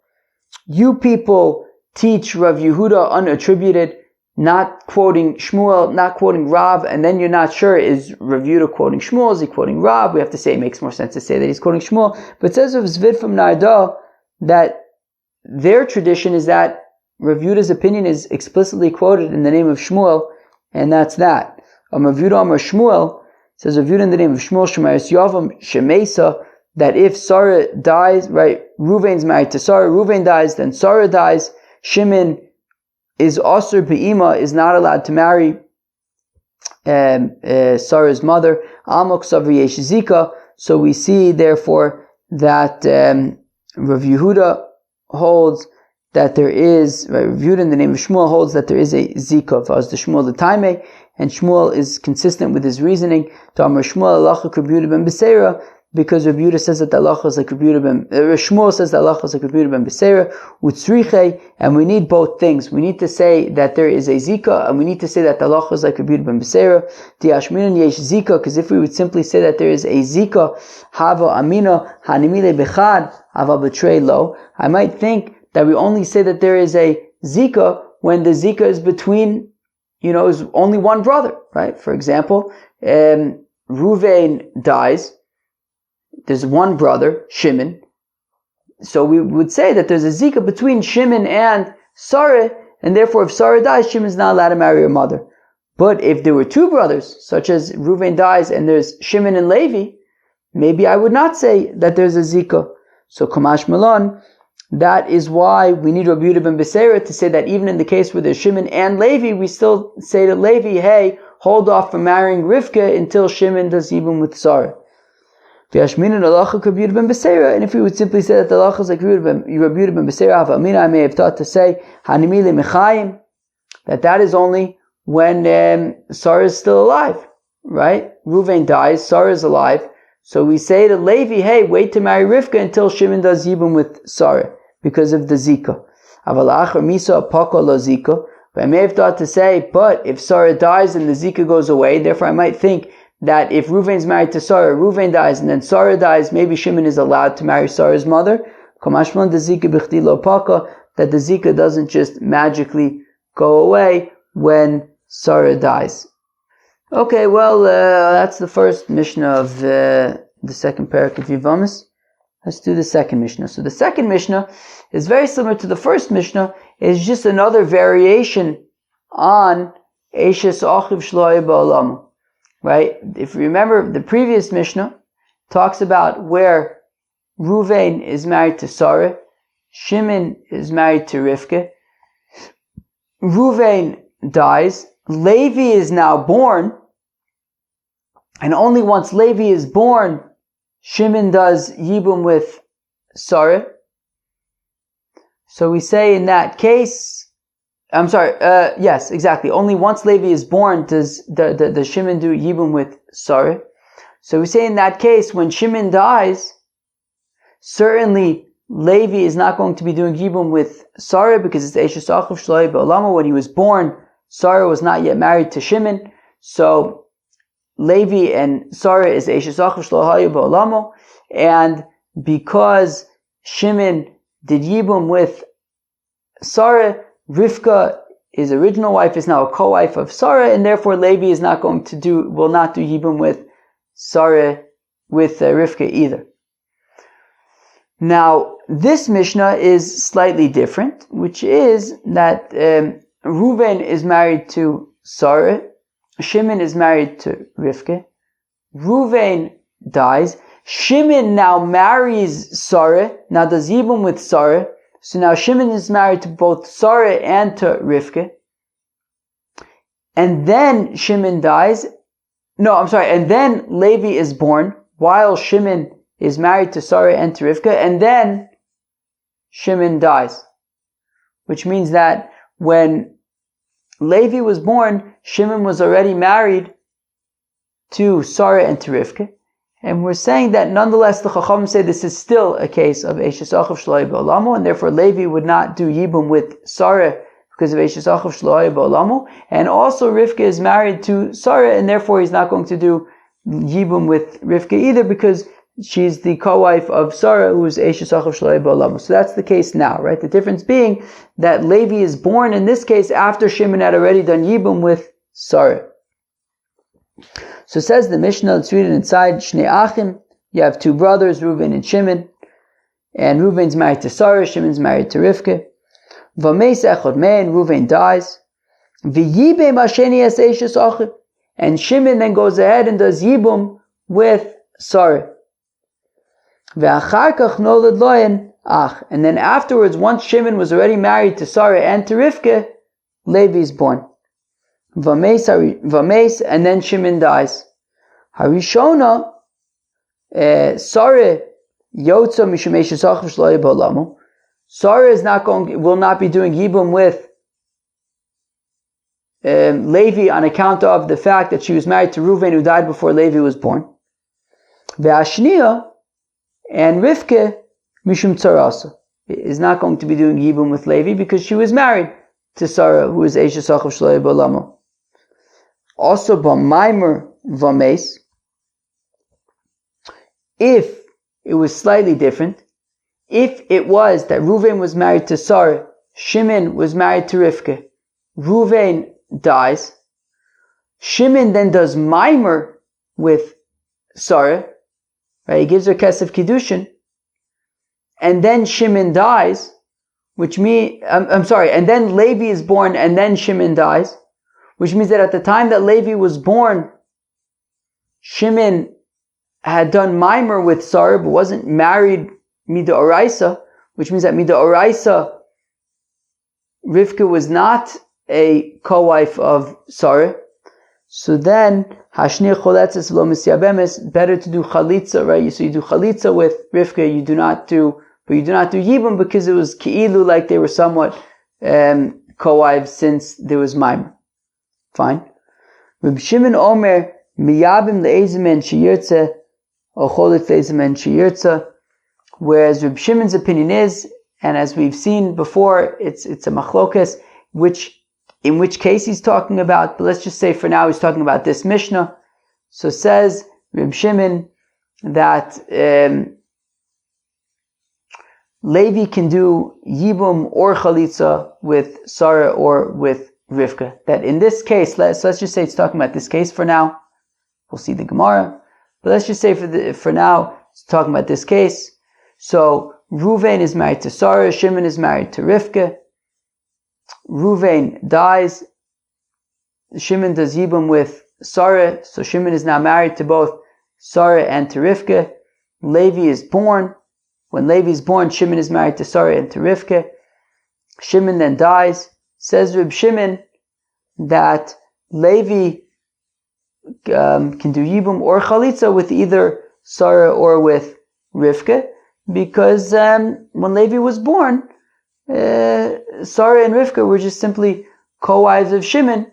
You people teach Rav Yehuda unattributed, not quoting Shmuel, not quoting Rav, and then you're not sure, is Rav Yehuda quoting Shmuel, is he quoting Rav? We have to say it makes more sense to say that he's quoting Shmuel. But it says Rav Zvid from Narda that their tradition is that Rav Yehuda's opinion is explicitly quoted in the name of Shmuel, and that's that. Rav Yehuda Amar Shmuel, says Rav Yehuda in the name of Shmuel, Shemaris Yavam Shemesa, that if Sarah dies, right, Ruvain's married to Sarah, Ruvain dies, then Sarah dies, Shimon is Asur Be'ima, is not allowed to marry Sarah's mother, Amok Savri Yesh Zika. So we see therefore that Rav Yehuda holds that there is, right, Rav Yehuda in the name of Shmuel holds that there is a Zika, Vaz the Shmuel the Taime, and Shmuel is consistent with his reasoning. To Amar Shmuel halacha Rav Yehuda ben Beseira, because Rav Yehuda says that the halacha is like Rav Yehuda ben Shmuel says that halacha is like Rav Yehuda ben Beseira, utzriche, and we need both things. We need to say that there is a Zika, and we need to say that the halacha is like Rav Yehuda ben Beseira. Diashminan yesh Zika, because if we would simply say that there is a Zika, hava amina hanimile bechad hava betrei lo, I might think that we only say that there is a Zika when the Zika is between, is only one brother, right? For example, Ruvain dies, there's one brother, Shimon, so we would say that there's a Zika between Shimon and Sarah, and therefore if Sarah dies, Shimon's not allowed to marry her mother. But if there were two brothers, such as Ruvain dies and there's Shimon and Levi, maybe I would not say that there's a Zika. So Kamash Malon, that is why we need Rabbi Yehuda ben Beseira to say that even in the case where there's Shimon and Levi, we still say to Levi, hey, hold off from marrying Rivka until Shimon does even with Sarah. And if we would simply say that the halacha is like Rabbi Yehuda ben Beseira, I may have thought to say that is only when Sarah is still alive, right? Ruvain dies, Sarah is alive, so we say to Levi, hey, wait to marry Rivka until Shimon does even with Sarah, because of the Zika. But I may have thought to say, but if Sarah dies and the Zika goes away, therefore I might think that if Ruvain's married to Sarah, Ruvain dies, and then Sarah dies, maybe Shimon is allowed to marry Sarah's mother. That the Zika doesn't just magically go away when Sarah dies. Okay, well, that's the first Mishnah of the second parak of Yevamos. Let's do the second Mishnah. So the second Mishnah is very similar to the first Mishnah. It's just another variation on Eishes Achiv Shloya Ba'olam. Right? If you remember, the previous Mishnah talks about where Ruvain is married to Sarah. Shimon is married to Rivka. Ruvain dies. Levi is now born. And only once Levi is born, Shimon does Yibum with Sarah. So we say in that case, yes, exactly. Only once Levi is born does the Shimon do Yibum with Sarah. So we say in that case, when Shimon dies, certainly Levi is not going to be doing Yibum with Sarah because it's Eishes Achav Shloi Ba'olamo. When he was born, Sarah was not yet married to Shimon. So Levi and Sarah is Eishes Achav Shloi Ba'olamo. And because Shimon did Yibum with Sarah, Rivka, his original wife, is now a co-wife of Sarah, and therefore Levi is will not do Yibum with Sarah, with Rivka either. Now, this Mishnah is slightly different, which is that Reuven is married to Sarah, Shimon is married to Rivka, Reuven dies, Shimon now marries Sarah, now does Yibum with Sarah, so now Shimon is married to both Sarah and to Rivka, and then Shimon dies, and then Levi is born, while Shimon is married to Sarah and to Rivka, and then Shimon dies. Which means that when Levi was born, Shimon was already married to Sarah and to Rivka. And we're saying that nonetheless the Chachamim say this is still a case of Eishes Achav Shloi Ba'olamo, and therefore Levi would not do Yibum with Sarah because of Eishes Achav Shloi Ba'olamo. And also Rivka is married to Sarah, and therefore he's not going to do Yibum with Rivka either because she's the co-wife of Sarah, who is Eishes Achav Shloi Ba'olamo. So that's the case now, right? The difference being that Levi is born in this case after Shimon had already done Yibum with Sarah. So says the Mishnah, let's read it inside, Shnei Achim, you have two brothers, Reuven and Shimon, and Reuven's married to Sarah, Shimon's married to Rivka. Vameis echad mei, Reuven dies. V'yibem hasheni es Eishes Achav, and Shimon then goes ahead and does Yibum with Sarah. Ve'achar kach nolad lohen ach, and then afterwards, once Shimon was already married to Sarah and to Rivka, Levi is born. Vameis, and then Shimon dies. Harishona, Sarah yotza mishum Eishes Achav Shloi Ba'olamo. Sarah will not be doing Yibum with Levi on account of the fact that she was married to Reuven, who died before Levi was born. Ve'ashniya, and Rivka mishum tzarasa, is not going to be doing Yibum with Levi because she was married to Sarah, who is Eishes Achav Shloi Ba'olamo. Also, b'maimer vameis, if it was slightly different, if it was that Reuven was married to Sarah, Shimon was married to Rivka, Reuven dies, Shimon then does maimer with Sarah, right? He gives her kesef kiddushin, and then Shimon dies, which means, and then Levi is born, and then Shimon dies, which means that at the time that Levi was born, Shimon had done maimer with Sarah, but wasn't married mida oraisa, which means that mida oraisa, Rivka was not a co-wife of Sarah. So then, hashni choletzes lo misyabemes, better to do chalitza, right? So you do chalitza with Rivka, you do not do Yibum because it was ki'ilu, like they were somewhat co-wives since there was maimer. Fine. Reb Shimon Omer miyabim le'ezimen sheyirtze or cholit le'ezimen sheyirtze. Whereas Reb Shimon's opinion is, and as we've seen before, it's a machlokes, in which case he's talking about. But let's just say for now he's talking about this Mishnah. So says Reb Shimon that Levi can do Yibum or Chalitza with Sarah or with Rivka. That in this case, let's just say it's talking about this case for now. We'll see the Gemara. But let's just say for now, it's talking about this case. So Reuven is married to Sarah, Shimon is married to Rivka. Reuven dies. Shimon does Yibum with Sarah. So Shimon is now married to both Sarah and to Rivka. Levi is born. when Levi is born, Shimon is married to Sarah and to Rivka. Shimon then dies. Says Reb Shimon that Levi can do Yibum or Chalitza with either Sarah or with Rivka, because when Levi was born, Sarah and Rivka were just simply co-wives of Shimon,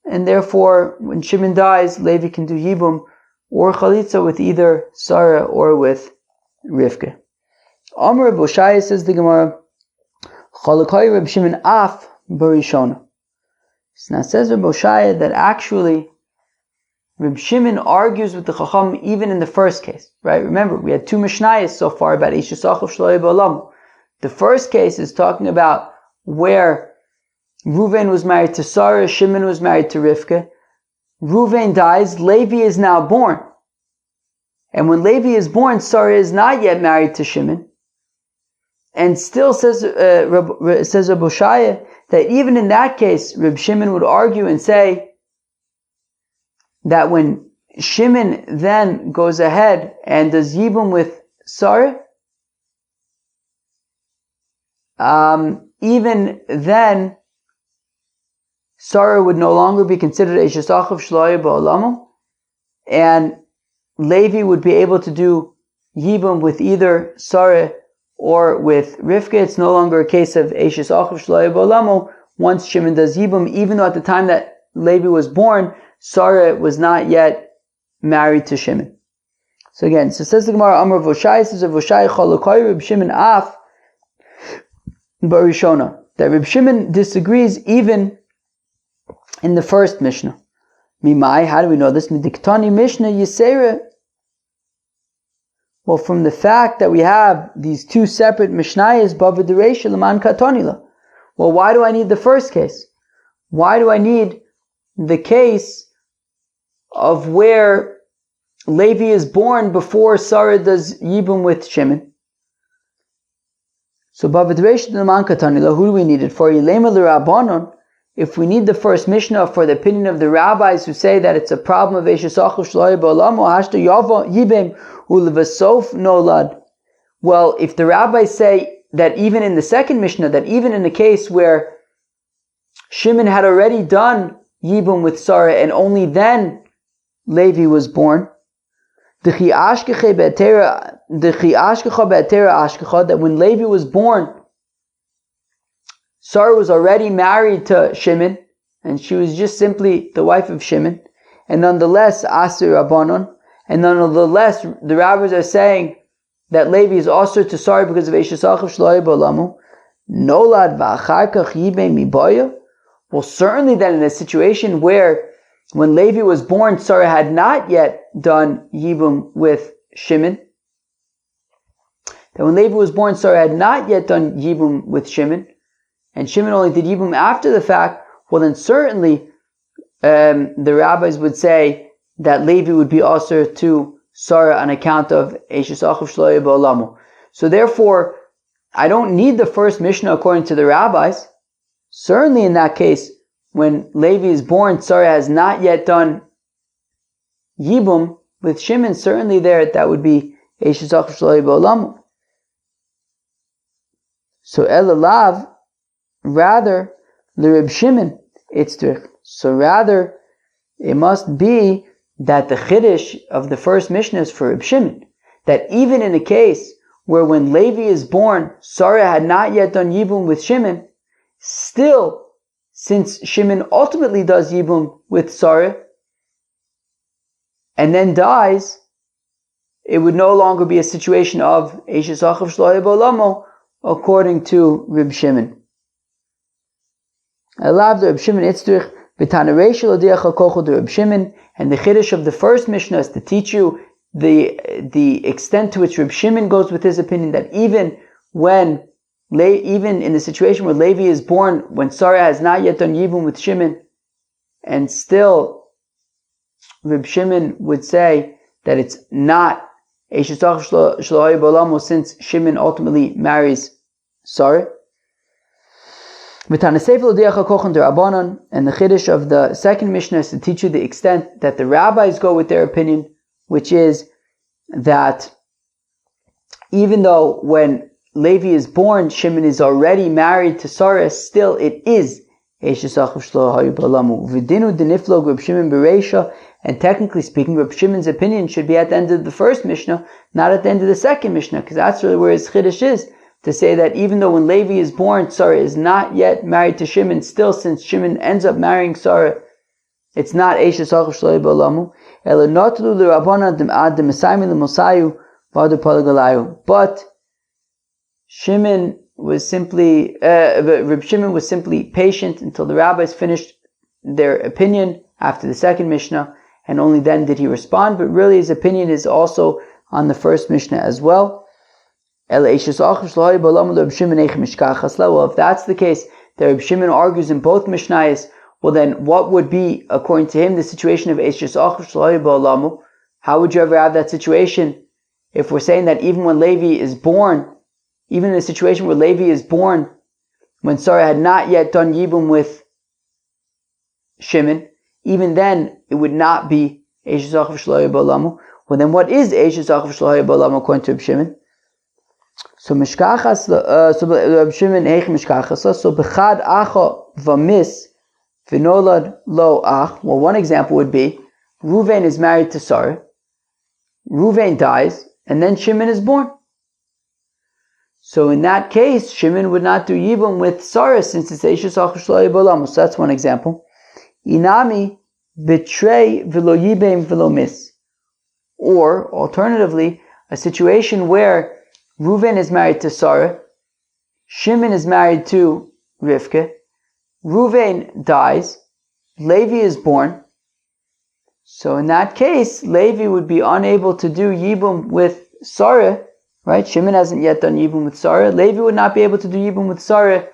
and therefore when Shimon dies, Levi can do Yibum or Chalitza with either Sarah or with Rivka. Amar Reb Oshaya, says the Gemara, Chalakai Reb Shimon af barishona. So now says Reb Oshaya that actually Reb Shimon argues with the Chacham even in the first case, right? Remember, we had two Mishnayos so far about Eish Yisachar Shlo Ba'olam. The first case is talking about where Reuven was married to Sarah, Shimon was married to Rivka. Reuven dies, Levi is now born. And when Levi is born, Sarah is not yet married to Shimon. And still says Reb Oshaya that even in that case, Reb Shimon would argue and say that when Shimon then goes ahead and does Yibum with Sarah, even then, Sarah would no longer be considered a Shesach of Shloya Ba'olamo, and Levi would be able to do Yibum with either Sarah or with Rivka. It's no longer a case of a Shesach of Shloya Ba'olamo once Shimon does Yibum, even though at the time that Levi was born, Sarah was not yet married to Shimon. So again, so says the Gemara, Amar Voshai, says Voshai Chalakai Reb Shimon af barishona, that Reb Shimon disagrees even in the first Mishnah. Mimai, how do we know this? Midiktani Mishnah Yisera. Well, from the fact that we have these two separate Mishnayos, Bava Dereisha L'man Katonila. Well, why do I need the first case? Why do I need the case of where Levi is born before Sarah does Yibum with Shimon? So, Bava Dereisha L'man Katonila, who do we need it for? Yilema L'Rabbanon. If we need the first Mishnah for the opinion of the rabbis who say that it's a problem of Eishasach Shloya Ba'olamo, Hashta Yava Yibem Ulevasof Nolad. Well, if the rabbis say that even in the second Mishnah, that even in the case where Shimon had already done Yibum with Sarah and only then Levi was born, that when Levi was born, Sarah was already married to Shimon, and she was just simply the wife of Shimon, and nonetheless, Asir Rabbanon, and nonetheless, the rabbis are saying that Levi is also to Sarah because of Eishasach Shloya Ba'olamu. Nolad v'achar kach yibei miboya. Well, certainly then in a situation where when Levi was born, Sarah had not yet done Yibum with Shimon. That when Levi was born, Sarah had not yet done Yibum with Shimon, and Shimon only did Yibum after the fact. Well, then certainly the rabbis would say that Levi would be also to Sarah on account of Eishasach Shloya Ba'olamu. So therefore, I don't need the first Mishnah according to the rabbis. Certainly in that case, when Levi is born, Sarah has not yet done Yibum with Shimon. Certainly there, that would be Eishasach Shloya Ba'olamu. So Elalav, rather, the Reb Shimon, it's true. So rather, it must be that the Chiddush of the first Mishnah is for Reb Shimon. That even in a case where when Levi is born, Sarah had not yet done Yibum with Shimon, still, since Shimon ultimately does Yibum with Sarah, and then dies, it would no longer be a situation of Eishasach Shloya Ba'olamo, according to Reb Shimon. I love the Reb Shimon Itzrich, B'tana Reishel Odiach HaKochel the Reb Shimon, and the Chiddush of the first Mishnah is to teach you the extent to which Reb Shimon goes with his opinion, that even in the situation where Levi is born, when Sarah has not yet done Yibum with Shimon, and still Reb Shimon would say that it's not Eishasach Shloya Ba'olamo since Shimon ultimately marries Sarah. And the Chiddush of the second Mishnah is to teach you the extent that the rabbis go with their opinion, which is that even though when Levi is born, Shimon is already married to Sarah, still it is Eishes Achav Shlo Hayu Balamu. V'dinu deniflog Reb Shimon Bereisha, and technically speaking, Reb Shimon's opinion should be at the end of the first Mishnah, not at the end of the second Mishnah, because that's really where his Chiddush is, to say that even though when Levi is born, Sarah is not yet married to Shimon, still since Shimon ends up marrying Sarah, it's not Eishes Achav Shlo Hayu Balamu. Elo notlu l'Rabbanan ad demesayim l'mosayu v'adu palagalayu. But Shimon was simply, Reb Shimon was simply patient until the rabbis finished their opinion after the second Mishnah, and only then did he respond. But really his opinion is also on the first Mishnah as well. Well, if that's the case, that Reb Shimon argues in both Mishnayos, well then what would be, according to him, the situation of Eishes Achav Shlo Hayu Ba'olamu? How would you ever have that situation if we're saying that even when Levi is born, even in a situation where Levi is born, when Sarah had not yet done Yibum with Shimon, even then it would not be Eishes Achav Shlo Hayu Ba'olamu. Well then what is Eishes Achav Shlo Hayu Ba'olamu according to Reb Shimon? So Mishkachas, so Reb Shimon Eich Mishkachas, so Bechad Acha Vamis V'nolad Lo Ach. Well, one example would be Ruvain is married to Sarah, Ruvain dies, and then Shimon is born. So in that case, Shimon would not do Yibum with Sarah since it's Eishes Achav Shlo Hayu Ba'olamu. So that's one example. Inami Betray V'lo Yibem V'lo Mis. Or, alternatively, a situation where Reuven is married to Sarah, Shimon is married to Rivka, Reuven dies, Levi is born. So in that case, Levi would be unable to do Yibum with Sarah, right? Shimon hasn't yet done Yibum with Sarah. Levi would not be able to do Yibum with Sarah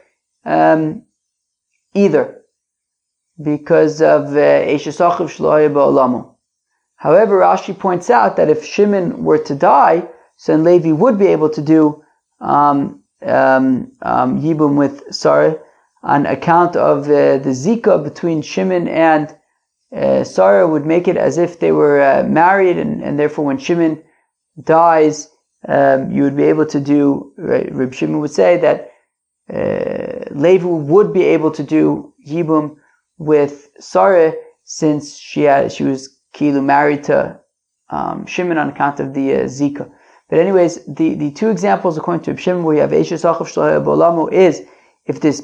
either, because of Eishes Achav Shlo Hayu Ba'olamu. However, Rashi points out that if Shimon were to die, so then Levi would be able to do Yibum with Sarah on account of the Zika between Shimon and Sarah would make it as if they were married, and therefore when Shimon dies, you would be able to do, right, Reb Shimon would say that Levi would be able to do Yibum with Sarah since she was Kilu married to Shimon on account of the Zika. But anyways, the two examples according to Reb Shimon where you have Eishes Achav Shlo Hayu Ba'olamu is if this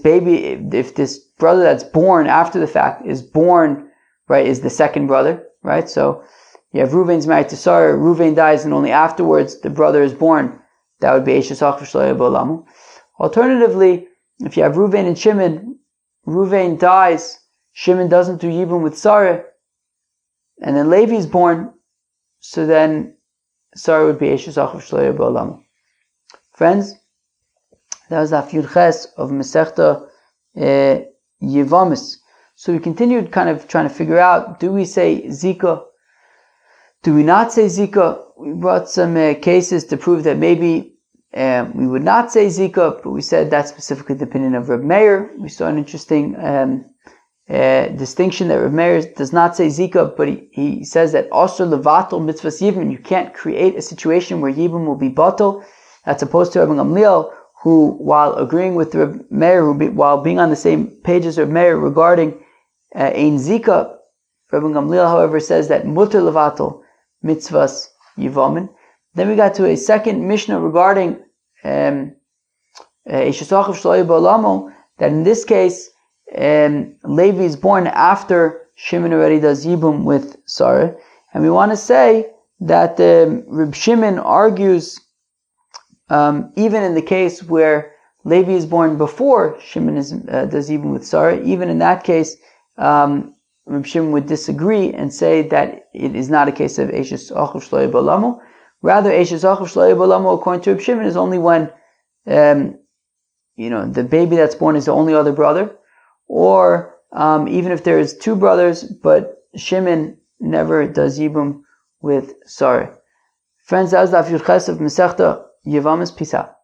brother that's born after the fact is born, right, is the second brother, right? So you have Reuven's married to Sarah, Reuven dies, and only afterwards the brother is born. That would be Eishes Achav Shlo Hayu Ba'olamu. Alternatively, if you have Reuven and Shimon, Reuven dies, Shimon doesn't do Yibum with Sarah, and then Levi is born, so then Sarah would be Eishes Achav Shlo Hayu Ba'olamu. Friends, that was Daf Yud Ches of Masechta Yevamos. So we continued kind of trying to figure out, do we say Zika? Do we not say Zika? We brought some cases to prove that maybe we would not say Zika, but we said that's specifically the opinion of Reb Meir. We saw an interesting distinction that Reb Meir does not say Zika, but he says that Asur levatel mitzvahs Yibum, you can't create a situation where Yibum will be batel. That's opposed to Reb Gamliel, who, while agreeing with Reb Meir, while being on the same page as Reb Meir regarding ein Zika, Reb Gamliel, however, says that muter levatel mitzvahs Yivamin. Then we got to a second Mishnah regarding Eishes Achav Shlo Hayu Ba'olamu, that in this case, Levi is born after Shimon already does Yibum with Sarah, and we want to say that Reb Shimon argues even in the case where Levi is born before Shimon does Yibum with Sarah, even in that case, Reb Shimon would disagree and say that it is not a case of Eishes Achav Shlo Hayu Ba'olamu. Rather, Eishes Achav Shlo Hayu Ba'olamu, according to Reb Shimon, is only when the baby that's born is the only other brother, or even if there is two brothers, but Shimon never does Yibum with Sarah. Friends, that was Daf Yud Ches of Masechta Yevamos. Peace out.